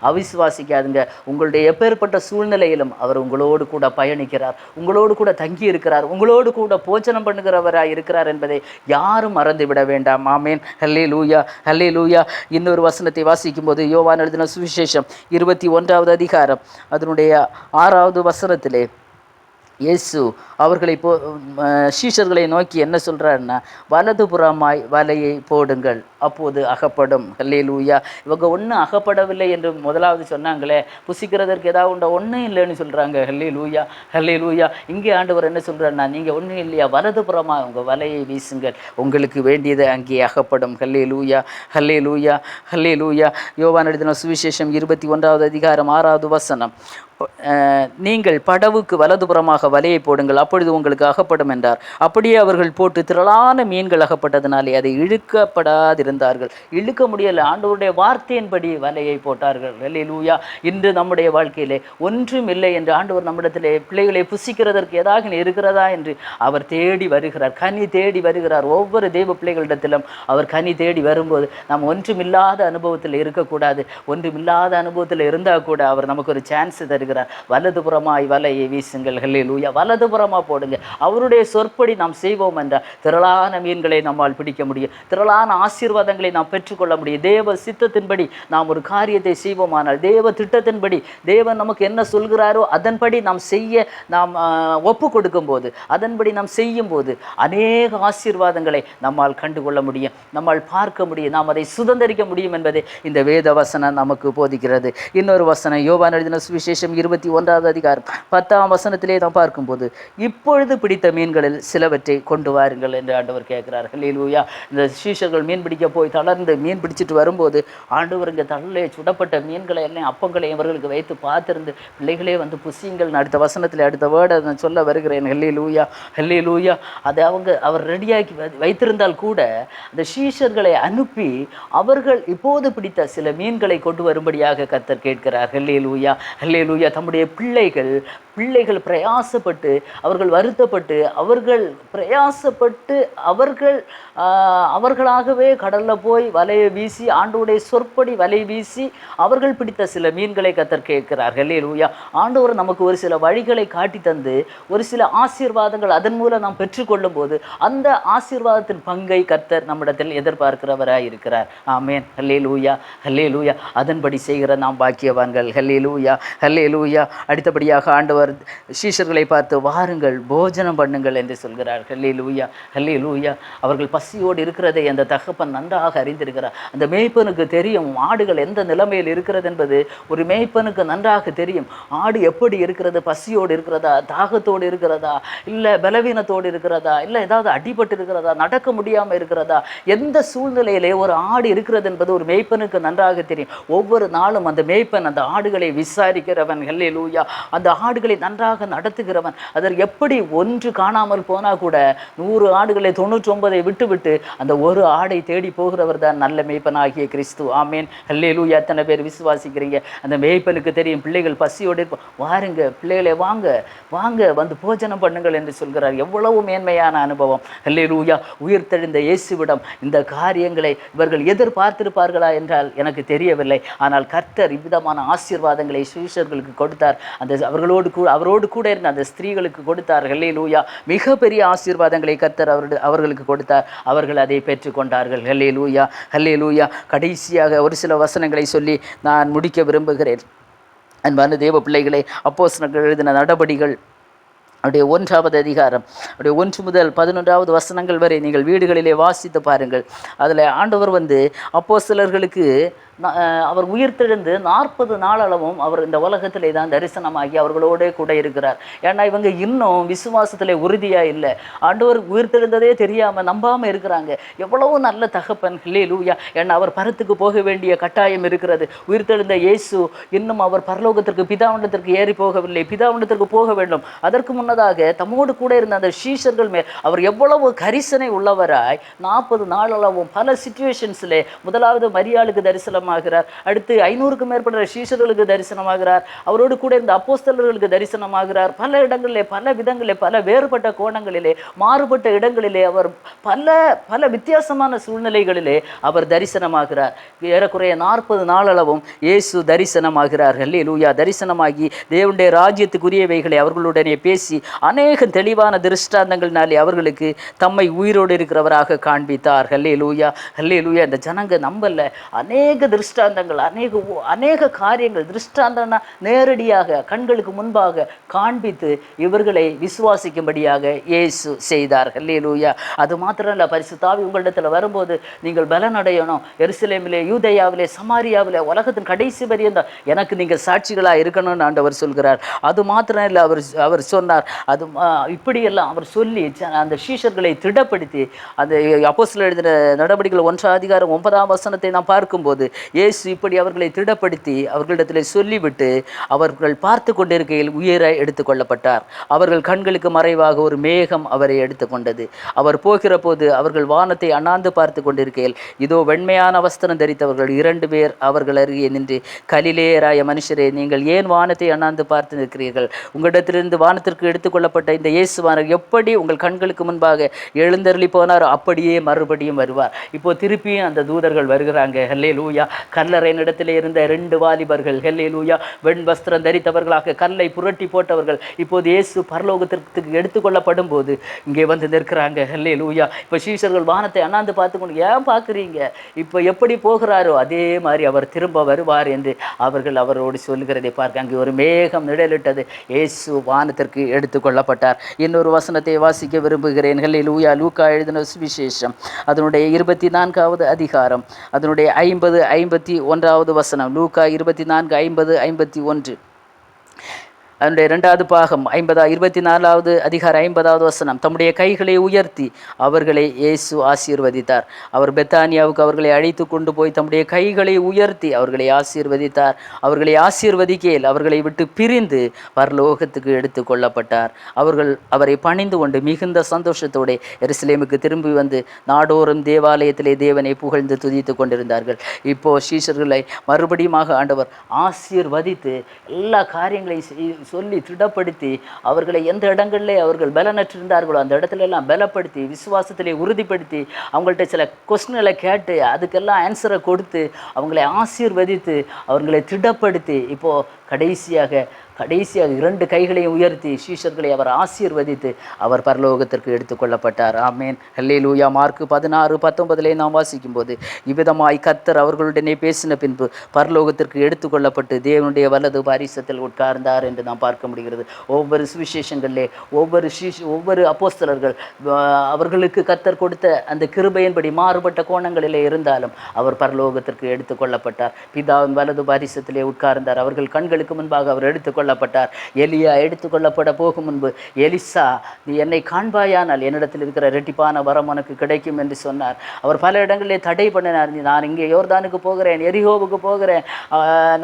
அவிசுவாசிக்காதுங்க. உங்களுடைய எப்பேற்பட்ட சூழ்நிலையிலும் அவர் உங்களோடு கூட பயணிக்கிறார், உங்களோடு கூட தங்கி இருக்கிறார், உங்களோடு கூட போஜனம் பண்ணுகிறவராய் இருக்கிறார் என்பதை யாரும் மறந்துவிட வேண்டாம். ஆமேன். ஹல்லேலூயா, ஹல்லேலூயா. இன்னொரு வசனத்தை வாசிக்கும் போது யோவான் எழுதின சுவிசேஷம் 21வது அதிகாரம் அதனுடைய 6வது வசனத்திலே இயேசு அவர்களை சீஷர்களை நோக்கி என்ன சொல்கிறாருன்னா, வலதுபுறமாய் வலையை போடுங்கள், அப்போது அகப்படும். ஹல்லேலூயா. இவங்க ஒன்றும் அகப்படவில்லை என்று முதலாவது சொன்னாங்களே, புசிக்கிறதற்கு ஏதாவது உண்டா? ஒன்றும் இல்லைன்னு சொல்கிறாங்க. ஹல்லேலூயா, ஹல்லேலூயா. இங்கே ஆண்டவர் என்ன சொல்கிறாருன்னா, நீங்கள் ஒன்றும் இல்லையா, வலதுபுறமாக உங்கள் வலையை வீசுங்கள், உங்களுக்கு வேண்டியது அங்கே அகப்படும். ஹல்லேலூயா, ஹல்லேலூயா, ஹல்லேலூயா. யோவான் எழுதின சுவிசேஷம் 21வது அதிகாரம் 6வது வசனம், நீங்கள் படவுக்கு வலதுபுறமாக வலையை போடுங்கள், அப்பொழுது உங்களுக்கு அகப்படும் என்றார். அப்படியே அவர்கள் போட்டு திரளான மீன்கள் அகப்பட்டதினாலே அதை இழுக்கப்படாதிருந்தார்கள். இழுக்க முடியலை. ஆண்டவருடைய வார்த்தையின்படி வலையை போட்டார்கள். ஹல்லேலூயா. இன்று நம்முடைய வாழ்க்கையிலே ஒன்றும் இல்லை என்று ஆண்டவர் நம்மிடத்திலே பிள்ளைகளை புசிக்கிறதற்கு ஏதாவது இருக்கிறதா என்று அவர் தேடி வருகிறார், கனி தேடி வருகிறார். ஒவ்வொரு தெய்வ பிள்ளைகளிடத்திலும் அவர் கனி தேடி வரும்போது நாம் ஒன்றுமில்லாத அனுபவத்தில் இருக்கக்கூடாது. ஒன்றுமில்லாத அனுபவத்தில் இருந்தால் கூட அவர் நமக்கு ஒரு சான்ஸ் தருகிறார். வலதுபுறமாய் வலையை வீசுங்கள். ஹல்லேலூயா. வலதுபுறமாக போடுங்க. அவருடைய சொற்படி நாம் செய்வோம் என்றால் திரளான மீன்களை நம்மால் பிடிக்க முடியும், திரளான ஆசீர்வாதங்களை நாம் பெற்றுக்கொள்ள முடியும். தேவ சித்தத்தின்படி நாம் ஒரு காரியத்தை செய்வோமானால், தேவ திட்டத்தின்படி தேவன் நமக்கு என்ன சொல்கிறாரோ அதன்படி நாம் செய்ய நாம் ஒப்பு கொடுக்கும் போது, அதன்படி நாம் செய்யும் போது அநேக ஆசீர்வாதங்களை நம்மால் கண்டுகொள்ள முடியும், நம்மால் பார்க்க முடியும், நாம் அதை சுதந்திரிக்க முடியும் என்பதை இந்த வேத வசனம் நமக்கு போதிக்கிறது. இன்னொரு வசனம் யோவான் எழுதின சுவிசேஷம் 21வது அதிகாரம் 10ஆம் வசனத்திலே நாம் பார்க்கும்போது, இப்பொழுது பிடித்த மீன்களில் சிலவற்றை கொண்டு வாருங்கள் என்று ஆண்டவர் கேட்கிறார். ஹல்லேலூயா. இந்த சீஷர்கள் மீன் பிடிக்க போய் தளர்ந்து மீன் பிடிச்சிட்டு வரும்போது ஆண்டவர் இங்கே தள்ளே சுடப்பட்ட மீன்களை எல்லாம் அப்பங்களை இவர்களுக்கு வைத்து பார்த்திருந்து, பிள்ளைகளே புசியுங்கள். அடுத்த வசனத்தில் அடுத்த வேர்டை நான் சொல்ல வருகிறேன். ஹல்லேலூயா, ஹல்லேலூயா. அதை அவர் ரெடியாக்கி வைத்திருந்தால் கூட அந்த சீஷர்களை அனுப்பி அவர்கள் இப்போது பிடித்த சில மீன்களை கொண்டு வரும்படியாக கர்த்தர் கேட்கிறார். ஹல்லேலூயா, ஹல்லேலூயா. தம்முடைய பிள்ளைகள் பிரயாசப்பட்டு, அவர்கள் வருத்தப்பட்டு, அவர்கள் பிரயாசப்பட்டு, அவர்களாகவே கடலில் போய் வலையை வீசி, ஆண்டவருடைய சொற்படி வலை வீசி அவர்கள் பிடித்த சில மீன்களை கர்த்தர் கேட்கிறார். ஹல்லேலூயா. ஆண்டவர் நமக்கு ஒரு சில வழிகளை காட்டி தந்து ஒரு சில ஆசீர்வாதங்கள் அதன் மூலம் நாம் பெற்றுக்கொள்ளும் போது அந்த ஆசீர்வாதத்தின் பங்கை கர்த்தர் நம்மிடத்தில் எதிர்பார்க்கிறவராய் இருக்கிறார். ஆமேன். ஹல்லேலூயா, ஹல்லேலூயா. அதன்படி செய்கிற நாம் பாக்கியவான்கள். ஹல்லேலூயா, ஹல்லேலூயா. அடுத்தபடியாக ஆண்டவர் சீஷர்களை பார்த்து, வாருங்கள் போஜனம் பண்ணுங்கள் என்று சொல்கிறார். ஹல்லேலூயா, ஹல்லேலூயா. அவர்கள் பசியோடு இருக்கிறதை அந்த தகப்பன் நன்றாக அறிந்திருக்கிறார். அந்த மேய்ப்பனுக்கு தெரியும் ஆடுகள் எந்த நிலைமையில் இருக்கிறது என்பது ஒரு மேய்ப்பனுக்கு நன்றாக தெரியும். ஆடு எப்படி இருக்கிறது, பசியோடு இருக்கிறதா, தாகத்தோடு இருக்கிறதா, இல்லை பலவீனத்தோடு இருக்கிறதா, இல்லை ஏதாவது அடிபட்டு இருக்கிறதா, நடக்க முடியாமல் இருக்கிறதா, எந்த சூழ்நிலையிலே ஒரு ஆடு இருக்கிறது என்பது ஒரு மேய்ப்பனுக்கு நன்றாக தெரியும். ஒவ்வொரு நாளும் அந்த மேய்ப்பன் அந்த ஆடுகளை விசாரிக்கிறவன். ஹல்லேலூயா. அந்த ஆடுகளை நன்றாக நடத்துகிறவன். அதற்கு எப்படி ஒன்று காணாமல் போனால் கூட 100 ஆடுகளை 99 விட்டுவிட்டு அந்த ஒரு ஆடை தேடி போகிறவர் தான் நல்ல மேய்ப்பனாகிய கிறிஸ்து. ஆமேன். அல்லேலூயா. எத்தனை பேர் விசுவாசிக்கிறீங்க? அந்த மேய்ப்பனுக்கு தெரியும் பிள்ளைகள் பசியோடு இருப்போம். வாருங்க பிள்ளைகளே, வாங்க வாங்க வந்து போஜனம் பண்ணுங்கள் என்று சொல்கிறார். எவ்வளவு மேன்மையான அனுபவம். அல்லேலூயா. உயிர்த்தெழுந்த இயேசுவிடம் இந்த காரியங்களை இவர்கள் எதிர்பார்த்திருப்பார்களா என்றால் எனக்கு தெரியவில்லை. ஆனால் கர்த்தர் இவ்விதமான ஆசீர்வாதங்களை சீஷர்களுக்கு கொடுத்தார். அந்த அவரோடு கூட இருந்த அந்த ஸ்திரீகளுக்கு கொடுத்தார். அல்லேலூயா. மிகப்பெரிய ஆசீர்வாதங்களை கர்த்தர் அவர்களுக்கு கொடுத்தார். அவர்கள் அதை பெற்றுக்கொண்டார்கள். அல்லேலூயா. அல்லேலூயா. கடைசியாக ஒரு சில வசனங்களை சொல்லி நான் முடிக்க விரும்புகிறேன். அன்பான தேவ பிள்ளைகளை, அப்போஸ்தலர்கள் எழுதின நடபடிகள் அவருடைய 1ஆவது அதிகாரம் அவருடைய 1 முதல் 11வது வசனங்கள் வரை நீங்கள் வீடுகளிலே வாசித்து பாருங்கள். அதில் ஆண்டவர் அப்போஸ்தலர்களுக்கு அவர் உயிர்த்தெழுந்து 40 நாளளவும் அவர் இந்த உலகத்திலே தான் தரிசனமாகி அவர்களோட கூட இருக்கிறார். ஏன்னா இவங்க இன்னும் விசுவாசத்திலே உறுதியாக இல்லை. ஆண்டவர் உயிர்த்தெழுந்ததே தெரியாமல் நம்பாமல் இருக்கிறாங்க. எவ்வளவு நல்ல தகப்பன். அல்லேலூயா. ஏன்னா அவர் பரத்துக்கு போக வேண்டிய கட்டாயம் இருக்கிறது. உயிர்த்தெழுந்த இயேசு இன்னும் அவர் பரலோகத்திற்கு பிதாவிடத்திற்கு ஏறி போகவில்லை. பிதாவிடத்திற்கு போக வேண்டும். அதற்கு முன்னதாக தம்மோடு கூட இருந்த அந்த சீஷர்கள் மேல் அவர் எவ்வளவு கரிசனை உள்ளவராய் 40 நாளளவும் பல சிச்சுவேஷன்ஸிலே முதலாவது மரியாளுக்கு தரிசனம் ஆகிறார். அடுத்து 500க்கும் மேற்பட்ட சீஷர்களுக்கு தரிசனமாகிறார். அவரோடு கூட இருந்த அப்போஸ்தலர்களுக்கு தரிசனமாகிறார். பல இடங்களிலே, பல விதங்களிலே, பல வேறுபட்ட கோணங்களிலே, மாறுபட்ட இடங்களிலே அவர் பல வித்தியாசமான சூழ்நிலைகளிலே அவர் தரிசனமாகிறார். ஏறக்குறைய 40 நாளளவும் இயேசு தரிசனமாகிறார். அல்லேலூயா. தரிசனமாகி தேவனுடைய ராஜ்யத்துக்குரியவைகளை அவர்களுடனே பேசி அநேக தெளிவான திருஷ்டாந்தங்கள்னாலே அவர்களுக்கு தம்மை உயிரோடு இருக்கிறவராக காண்பித்தார். அல்லேலூயா. அல்லேலூயா. இந்த ஜனங்க நம்பல. அநேக திருஷ்டாந்தங்கள், அநேக காரியங்கள், திருஷ்டாந்தம்னா நேரடியாக கண்களுக்கு முன்பாக காண்பித்து இவர்களை விசுவாசிக்கும்படியாக இயேசு செய்தார். அல்லேலூயா. அது மாத்திரம் இல்லை, பரிசுத்த ஆவி உங்களிடத்தில் வரும்போது நீங்கள் பலன் அடையணும். எருசலேமிலே, யூதேயாவிலே, சமாரியாவிலே, உலகத்தின் கடைசி வரையும் எனக்கு நீங்கள் சாட்சிகளாக இருக்கணும்னு ஆண்டவர் சொல்கிறார். அது மாத்திரம் இல்லை, அவர் சொன்னார். அது இப்படியெல்லாம் அவர் சொல்லி அந்த சீஷர்களை திடப்படுத்தி அந்த அப்போஸ்தலர் எழுதின நடபடிகள் 1ஆம் அதிகாரம் 9ஆம் வசனத்தை நாம் பார்க்கும்போது இயேசு இப்படி அவர்களை திடப்படுத்தி அவர்களிடத்தில் சொல்லிவிட்டு அவர்கள் பார்த்து கொண்டிருக்கையில் உயிரை எடுத்துக்கொள்ளப்பட்டார். அவர்கள் கண்களுக்கு மறைவாக ஒரு மேகம் அவரை எடுத்துக்கொண்டது. அவர் போகிற போது அவர்கள் வானத்தை அண்ணாந்து பார்த்து கொண்டிருக்கையில் இதோ வெண்மையான வஸ்திரம் தரித்தவர்கள் 2 பேர் அவர்கள் அருகே நின்று, கலிலேயராய மனுஷரே, நீங்கள் ஏன் வானத்தை அண்ணாந்து பார்த்து நிற்கிறீர்கள்? உங்களிடத்திலிருந்து வானத்திற்கு எடுத்துக்கொள்ளப்பட்ட இந்த இயேசுவானவர் எப்படி உங்கள் கண்களுக்கு முன்பாக எழுந்தருளி போனாரோ அப்படியே மறுபடியும் வருவார். இப்போ திருப்பியும் அந்த தூதர்கள் வருகிறாங்க. அல்லேலூயா. கல்லறையின் இடத்திலே இருந்த 2 வாலிபர்கள், அல்லேலூயா, வெண் வஸ்திரம் தரித்தவர்களாக கல்லை புரட்டி போட்டவர்கள் இப்போது இயேசு பரலோகத்திற்கு எடுத்துக்கொள்ளப்படும் போது இங்கே வந்து நிற்கிறாங்க. அல்லேலூயா. இப்போ சீஷர்கள் வானத்தை அண்ணாந்து பார்த்து கொண்டு, ஏன் பார்க்குறீங்க? இப்போ எப்படி போகிறாரோ அதே மாதிரி அவர் திரும்ப வருவார் என்று அவர்கள் அவரோடு சொல்லுகிறதை பார்க்க அங்கே ஒரு மேகம் நிழலிட்டது. இயேசு வானத்திற்கு எடுத்துக்கொள்ளப்பட்டார். இன்னொரு வசனத்தை வாசிக்க விரும்புகிறேன். அல்லேலூயா. லூக்கா எழுதின சுவிசேஷம் அதனுடைய 24வது அதிகாரம் அதனுடைய 50-51வது வசனம். லூக்கா 24:50-51. அதனுடைய 2வது பாகம் 24வது அதிகாரம் 50வது வசனம். தம்முடைய கைகளை உயர்த்தி அவர்களை இயேசு ஆசீர்வதித்தார். அவர் பெத்தானியாவுக்கு அவர்களை அழைத்து கொண்டு போய் தம்முடைய கைகளை உயர்த்தி அவர்களை ஆசீர்வதித்தார். அவர்களை ஆசீர்வதிக்கையில் அவர்களை விட்டு பிரிந்து பரலோகத்துக்கு எடுத்து கொள்ளப்பட்டார். அவர்கள் அவரை பணிந்து கொண்டு மிகுந்த சந்தோஷத்தோடு எருசலேமுக்கு திரும்பி வந்து நாடோறும் தேவாலயத்திலே தேவனை புகழ்ந்து துதித்து கொண்டிருந்தார்கள். இப்போ சீஷர்களை மறுபடியும் ஆண்டவர் ஆசீர்வதித்து எல்லா காரியங்களையும் சொல்லி திடப்படுத்தி அவர்களை எந்த இடங்களிலே அவர்கள் பலனற்றிருந்தார்களோ அந்த இடத்துல எல்லாம் பலப்படுத்தி விசுவாசத்திலே உறுதிப்படுத்தி அவங்கள்ட்ட சில கொஸ்டின்களை கேட்டு அதுக்கெல்லாம் ஆன்சரை கொடுத்து அவங்களை ஆசீர்வதித்து அவர்களை திடப்படுத்தி இப்போது கடைசியாக 2 கைகளையும் உயர்த்தி சீஷர்களை அவர் ஆசீர்வதித்து அவர் பரலோகத்திற்கு எடுத்துக்கொள்ளப்பட்டார். ஆமேன். அல்லேலூயா. மார்க்கு 16:19 நாம் வாசிக்கும்போது இவ்விதமாய் கர்த்தர் அவர்களுடனே பேசின பின்பு பரலோகத்திற்கு எடுத்துக்கொள்ளப்பட்டு தேவனுடைய வலது பாரிசத்தில் உட்கார்ந்தார் என்று நாம் பார்க்க முடிகிறது. ஒவ்வொரு சுவிசேஷங்களிலே ஒவ்வொரு அப்போஸ்தலர்கள் அவர்களுக்கு கர்த்தர் கொடுத்த அந்த கிருபையின்படி மாறுபட்ட கோணங்களிலே இருந்தாலும் அவர் பரலோகத்திற்கு எடுத்துக்கொள்ளப்பட்டார். பிதாவின் வலது பாரிசத்திலே உட்கார்ந்தார். அவர்கள் கண்களுக்கு முன்பாக அவர் எடுத்துக்கொள்ள எடுத்துக்கொள்ளப்பட்டார். எலியா எடுத்துக்கொள்ளப்பட போகும் முன்பு எலிசா, நீ என்னை காண்பாயானால் என்னிடத்தில் இருக்கிற இரட்டிப்பான வரம் உனக்கு கிடைக்கும் என்று சொன்னார். அவர் பல இடங்களிலே தடை பண்ணினார். நான் இங்கே யோர்தானுக்கு போகிறேன், எரிகோவுக்கு போகிறேன்,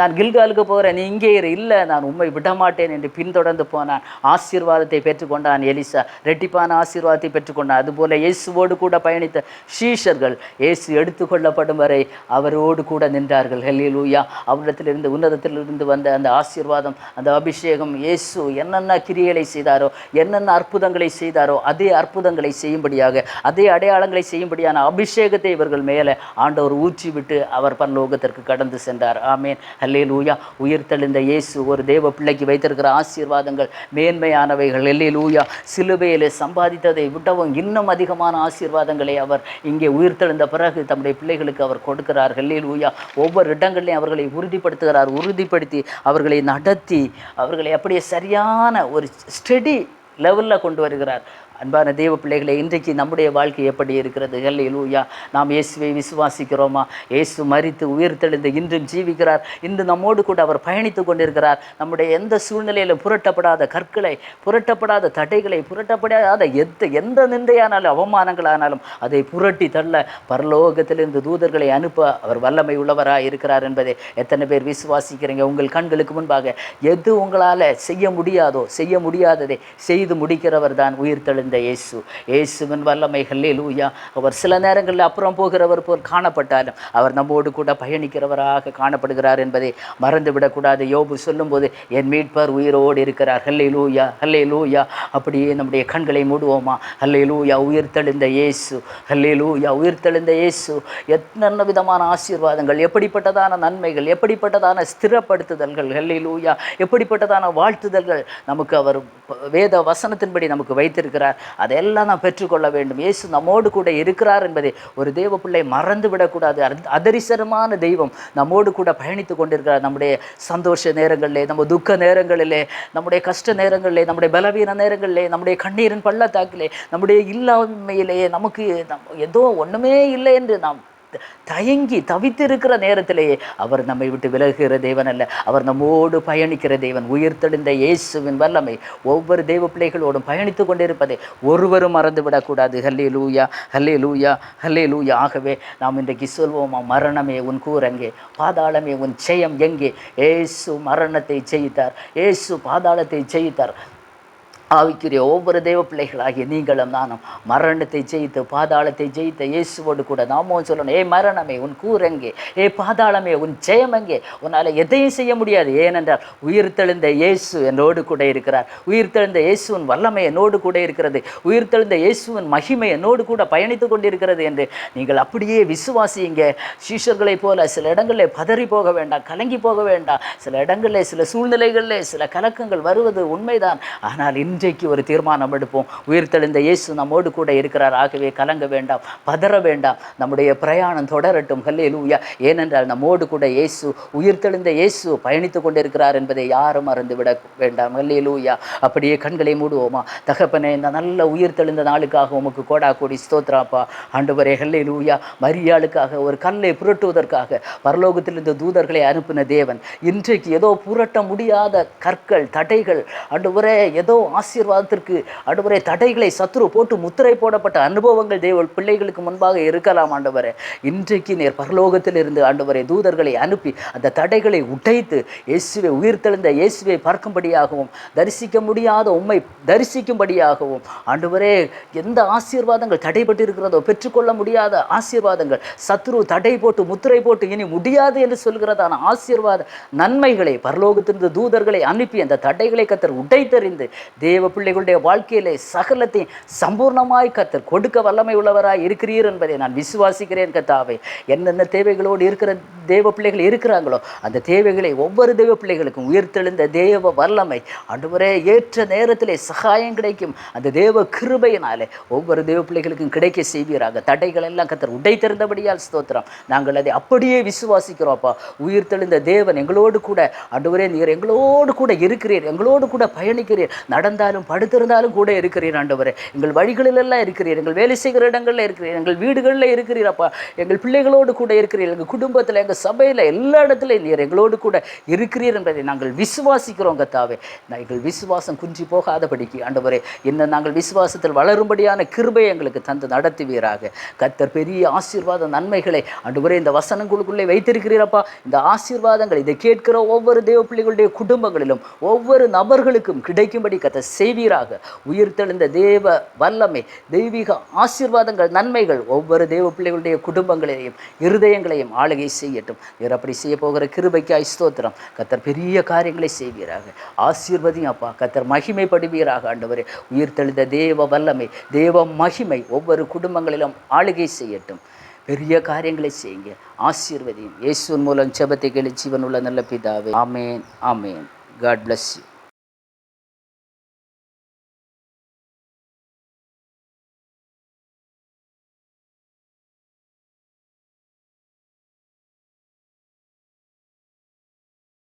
நான் கில்காலுக்கு போகிறேன், நீ இங்கே இல்லை, நான் உம்மை விடமாட்டேன் என்று பின்தொடர்ந்து போனான். ஆசீர்வாதத்தை பெற்றுக்கொண்டான் எலிசா, இரட்டிப்பான ஆசீர்வாதத்தை பெற்றுக்கொண்டான். அதுபோல இயேசுவோடு கூட பயணித்த சீஷர்கள் இயேசு எடுத்துக்கொள்ளப்படும் வரை அவரோடு கூட நின்றார்கள். ஹல்லேலூயா. அவரிடத்திலிருந்து உன்னதத்திலிருந்து வந்த அந்த ஆசீர்வாதம், அந்த அபிஷேகம், இயேசு என்னென்ன கிரியைகளை செய்தாரோ, என்னென்ன அற்புதங்களை செய்தாரோ அதே அற்புதங்களை செய்யும்படியாக, அதே அடையாளங்களை செய்யும்படியான அபிஷேகத்தை இவர்கள் மேலே ஆண்டவர் ஊற்றி விட்டு அவர் பரலோகத்திற்கு கடந்து சென்றார். ஆமேன். ஹல்லேலூயா. உயிர்த்தெழுந்த இயேசு ஒரு தேவ பிள்ளைக்கு வைத்திருக்கிற ஆசீர்வாதங்கள் மேன்மையானவைகள். ஹல்லேலூயா. சிலுவையிலே சம்பாதித்ததை விட்டவும் இன்னும் அதிகமான ஆசீர்வாதங்களை அவர் இங்கே உயிர்த்தெழுந்த பிறகு தம்முடைய பிள்ளைகளுக்கு அவர் கொடுக்கிறார். ஹல்லேலூயா. ஒவ்வொரு இடங்களிலும் அவர்களை உறுதிப்படுத்துகிறார். உறுதிப்படுத்தி அவர்களை நடத்தி அவர்களை அப்படியே சரியான ஒரு ஸ்டெடி லெவலில் கொண்டு வருகிறார். அன்பான தேவ பிள்ளைகளை, இன்றைக்கு நம்முடைய வாழ்க்கை எப்படி இருக்கிறது? ஹல்லேலூயா. நாம் இயேசுவை விசுவாசிக்கிறோமா? இயேசு மரித்து உயிர்த்தெழுந்து இன்றும் ஜீவிக்கிறார். இன்று நம்மோடு கூட அவர் பயணித்து கொண்டிருக்கிறார். நம்முடைய எந்த சூழ்நிலையிலும் புரட்டப்படாத கற்களை, புரட்டப்படாத தடைகளை, புரட்டப்படாத எந்த நிந்தையானாலும் அவமானங்களானாலும் அதை புரட்டி தள்ள பரலோகத்திலிருந்து தூதர்களை அனுப்ப அவர் வல்லமை உள்ளவராக இருக்கிறார் என்பதை எத்தனை பேர் விசுவாசிக்கிறீங்க? உங்கள் கண்களுக்கு முன்பாக எது உங்களால் செய்ய முடியாதோ, செய்ய முடியாததை செய்து முடிக்கிறவர் தான் உயிர்த்தெழுந்த இயேசு. இயேசுவின் வல்லமை. ஹல்லேலூயா. அவர் சில நேரங்களில் அப்புறம் போகிறவர் போல் காணப்பட்டாலும் அவர் நம்மோடு கூட பயணிக்கிறவராக காணப்படுகிறார் என்பதை மறந்துவிடக்கூடாது. யோபு சொல்லும்போது என் மீட்பர் உயிரோடு இருக்கிறார். ஹல்லேலூயா. ஹல்லேலூயா. அப்படியே நம்முடைய கண்களை மூடுவோமா? ஹல்லேலூயா. உயிர்த்தெழுந்த இயேசு. ஹல்லேலூயா. உயிர்த்தெழுந்த இயேசு என்னென்ன விதமான ஆசீர்வாதங்கள், எப்படிப்பட்டதான நன்மைகள், எப்படிப்பட்டதான ஸ்திரப்படுத்துதல்கள், ஹல்லேலூயா, எப்படிப்பட்டதான வாழ்த்துதல்கள் நமக்கு அவர் வேத வசனத்தின்படி நமக்கு வைத்திருக்கிறார். அதெல்லாம் நாம் பெற்றுக்கொள்ள வேண்டும். இயேசு நம்மோடு கூட இருக்கிறார் என்பதை ஒரு தேவ பிள்ளை மறந்து விடக்கூடாது. அதரிசனமான தெய்வம் நம்மோடு கூட பயணித்து கொண்டிருக்கிறார். நம்முடைய சந்தோஷ நேரங்களிலே, நம்ம துக்க நேரங்களிலே, நம்முடைய கஷ்ட நேரங்களிலே, நம்முடைய பலவீன நேரங்களிலே, நம்முடைய கண்ணீரின் பள்ளத்தாக்கிலே, நம்முடைய இல்லாமையிலேயே நமக்கு ஏதோ ஒன்றுமே இல்லை என்று நாம் தயங்கி தவித்திருக்கிற நேரத்திலேயே அவர் நம்மை விட்டு விலகுகிற தேவன் அல்ல, அவர் நம்மோடு பயணிக்கிற தேவன். உயிர்த்தெழுந்த இயேசுவின் வல்லமை ஒவ்வொரு தேவ பிள்ளைகளோடும் பயணித்து கொண்டிருப்பதை ஒருவரும் மறந்துவிடக்கூடாது. ஹல்லேலூயா. ஹல்லேலூயா. ஹல்லேலூயா. ஆகவே நாம் இன்றைக்கு சொல்வோமா? மரணமே உன் கூரங்கே, பாதாளமே உன் ஜெயம் எங்கே? இயேசு மரணத்தை ஜெயித்தார், இயேசு பாதாளத்தை ஜெயித்தார். ஆவிக்குரிய ஒவ்வொரு தேவ பிள்ளைகளாகிய நீங்களும் நானும் மரணத்தை ஜெயித்து பாதாளத்தை ஜெயித்த இயேசுவோடு கூட நாமும் சொல்லணும், ஏ மரணமே உன் கூரெங்கே, ஏ பாதாளமே உன் ஜெயமெங்கே? உன்னால் எதையும் செய்ய முடியாது. ஏனென்றால் உயிர்த்தெழுந்த இயேசு என்னோடு கூட இருக்கிறார். உயிர்த்தெழுந்த இயேசுவின் வல்லமை என்னோடு கூட இருக்கிறது. உயிர்த்தெழுந்த இயேசுவின் மகிமை என்னோடு கூட பயணித்து கொண்டிருக்கிறது என்று நீங்கள் அப்படியே விசுவாசியுங்க. சீஷர்களைப் போல சில இடங்களில் பதறி போக வேண்டாம், கலங்கி போக வேண்டாம். சில இடங்களில், சில சூழ்நிலைகளில் சில கலக்கங்கள் வருவது உண்மைதான். ஆனால் இன்றைக்கு ஒரு தீர்மானம் எடுப்போம். உயிர்த்தெழுந்த இயேசு நம்மோடு கூட இருக்கிறார். ஆகவே கலங்க வேண்டாம், பதற வேண்டாம். நம்முடைய பிரயாணம் தொடரட்டும். ஹல்லேலூயா. ஏனென்றால் நம்மோடு கூட இயேசு, உயிர்த்தெழுந்த இயேசு பயணித்து கொண்டிருக்கிறார் என்பதை யாரும் மறந்துவிட வேண்டாம். ஹல்லேலூயா. அப்படியே கண்களை மூடுவோமா? தகப்பனே, இந்த நல்ல உயிர்த்தெழுந்த நாளுக்காக உமக்கு கோடா கோடி ஸ்தோத்திராப்பா. ஆண்டவரே, ஹல்லேலூயா. மரியாளுக்காக ஒரு கல்லை புரட்டுவதற்காக பரலோகத்திலிருந்து தூதர்களை அனுப்பின தேவன் இன்றைக்கு ஏதோ புரட்ட முடியாத கற்கள், தடைகள், ஆண்டவரே, ஏதோ ஆசீர்வாதத்திற்கு ஆண்டவரே தடைகளை சத்துரு போட்டு முத்திரை போடப்பட்ட அனுபவங்கள் தேவ பிள்ளைகளுக்கு முன்பாக இருக்கலாம். ஆண்டவரே, இன்றைக்கு நேர் பரலோகத்தில் இருந்து ஆண்டவரே தூதர்களை அனுப்பி அந்த தடைகளை உடைத்து இயேசுவை, உயிர்த்தெழுந்த இயேசுவை பார்க்கும்படியாகவும், தரிசிக்க முடியாத உம்மை தரிசிக்கும்படியாகவும், ஆண்டவரே எந்த ஆசீர்வாதங்கள் தடைப்பட்டு இருக்கிறதோ, பெற்றுக்கொள்ள முடியாத ஆசீர்வாதங்கள், சத்துரு தடை போட்டு முத்திரை போட்டு இனி முடியாது என்று சொல்கிறதான ஆசீர்வாத நன்மைகளை பரலோகத்திலிருந்து தூதர்களை அனுப்பி அந்த தடைகளை கர்த்தர் உடைத்தறிந்து தேவ பிள்ளைகளுடைய வாழ்க்கையிலே சகலத்தை சம்பூர்ணமாய் கர்த்தர் கொடுக்க வல்லமை உள்ளவராய் இருக்கிறீர் என்பதை நான் விசுவாசிக்கிறேன். கர்த்தாவே, என்னென்ன தேவைகளோடு இருக்கிற தேவ பிள்ளைகள் இருக்கிறாங்களோ அந்த தேவைகளை ஒவ்வொரு தேவ பிள்ளைகளுக்கும் உயிர்த்தெழுந்த தேவ வல்லமை ஆண்டவரே ஏற்ற நேரத்திலே சகாயம் கிடைக்கும் அந்த தேவ கிருபையினாலே ஒவ்வொரு தேவ பிள்ளைகளுக்கும் கிடைக்க செய்வீராக. தடைகள் எல்லாம் கர்த்தர் உடைத்திருந்தபடியால் ஸ்தோத்திரம். நாங்கள் அதை அப்படியே விசுவாசிக்கிறோம்ப்பா. உயிர்த்தெழுந்த தேவன் எங்களோடு கூட, ஆண்டவரே நீர் எங்களோடு கூட இருக்கிறீர், எங்களோடு கூட பயணிக்கிறீர். நடந்த உட்கார்ந்தாலும் படுத்திருந்தாலும் கூட இருக்கிறீர் ஆண்டவரே. எங்கள் வழிகளிலெல்லாம் இருக்கிறீர், எங்கள் வேலை செய்கிற இடங்களில் இருக்கிறீர், எங்கள் வீடுகளில் இருக்கிறீரப்பா. எங்கள் பிள்ளைகளோடு கூட இருக்கிறீர், எங்கள் குடும்பத்தில், எங்கள் சபையில், எல்லா இடத்துலையும் நீர் எங்களோடு கூட இருக்கிறீர் என்பதை நாங்கள் விசுவாசிக்கிறோம் கர்த்தாவே. எங்கள் விசுவாசம் குன்றி போகாதபடிக்கு ஆண்டவரே, இன்னும் நாங்கள் விசுவாசத்தில் வளரும்படியான கிருபை எங்களுக்கு தந்து நடத்துவீராக. கர்த்தர் பெரிய ஆசீர்வாத நன்மைகளை ஆண்டவரே இந்த வசனங்களுக்குள்ளே வைத்திருக்கிறீரப்பா. இந்த ஆசீர்வாதங்கள் இதை கேட்கிற ஒவ்வொரு தேவ பிள்ளைகளுடைய குடும்பங்களிலும் ஒவ்வொரு நபர்களுக்கும் கிடைக்கும்படி கர்த்தர் செய்வீராக. உயிர்த்தெழுந்த தேவ வல்லமை, தெய்வீக ஆசீர்வாதங்கள், நன்மைகள் ஒவ்வொரு தேவ பிள்ளைகளுடைய குடும்பங்களையும் இருதயங்களையும் ஆளுகை செய்யட்டும். வேறு அப்படி செய்ய போகிற கிருபைக்காய் ஸ்தோத்திரம். கர்த்தர் பெரிய காரியங்களை செய்வீராக. ஆசீர்வதியும் அப்பா. கர்த்தர் மகிமைப்படுவீராக ஆண்டவரே. உயிர்த்தெழுந்த தேவ வல்லமை, தேவ மகிமை ஒவ்வொரு குடும்பங்களிலும் ஆளுகை செய்யட்டும். பெரிய காரியங்களை செய்யுங்க. ஆசீர்வதியும். இயேசுவின் மூலம் ஜெபத்தை கேளு ஜீவனுள்ள நல்ல பிதாவே. ஆமேன், ஆமேன். God bless you.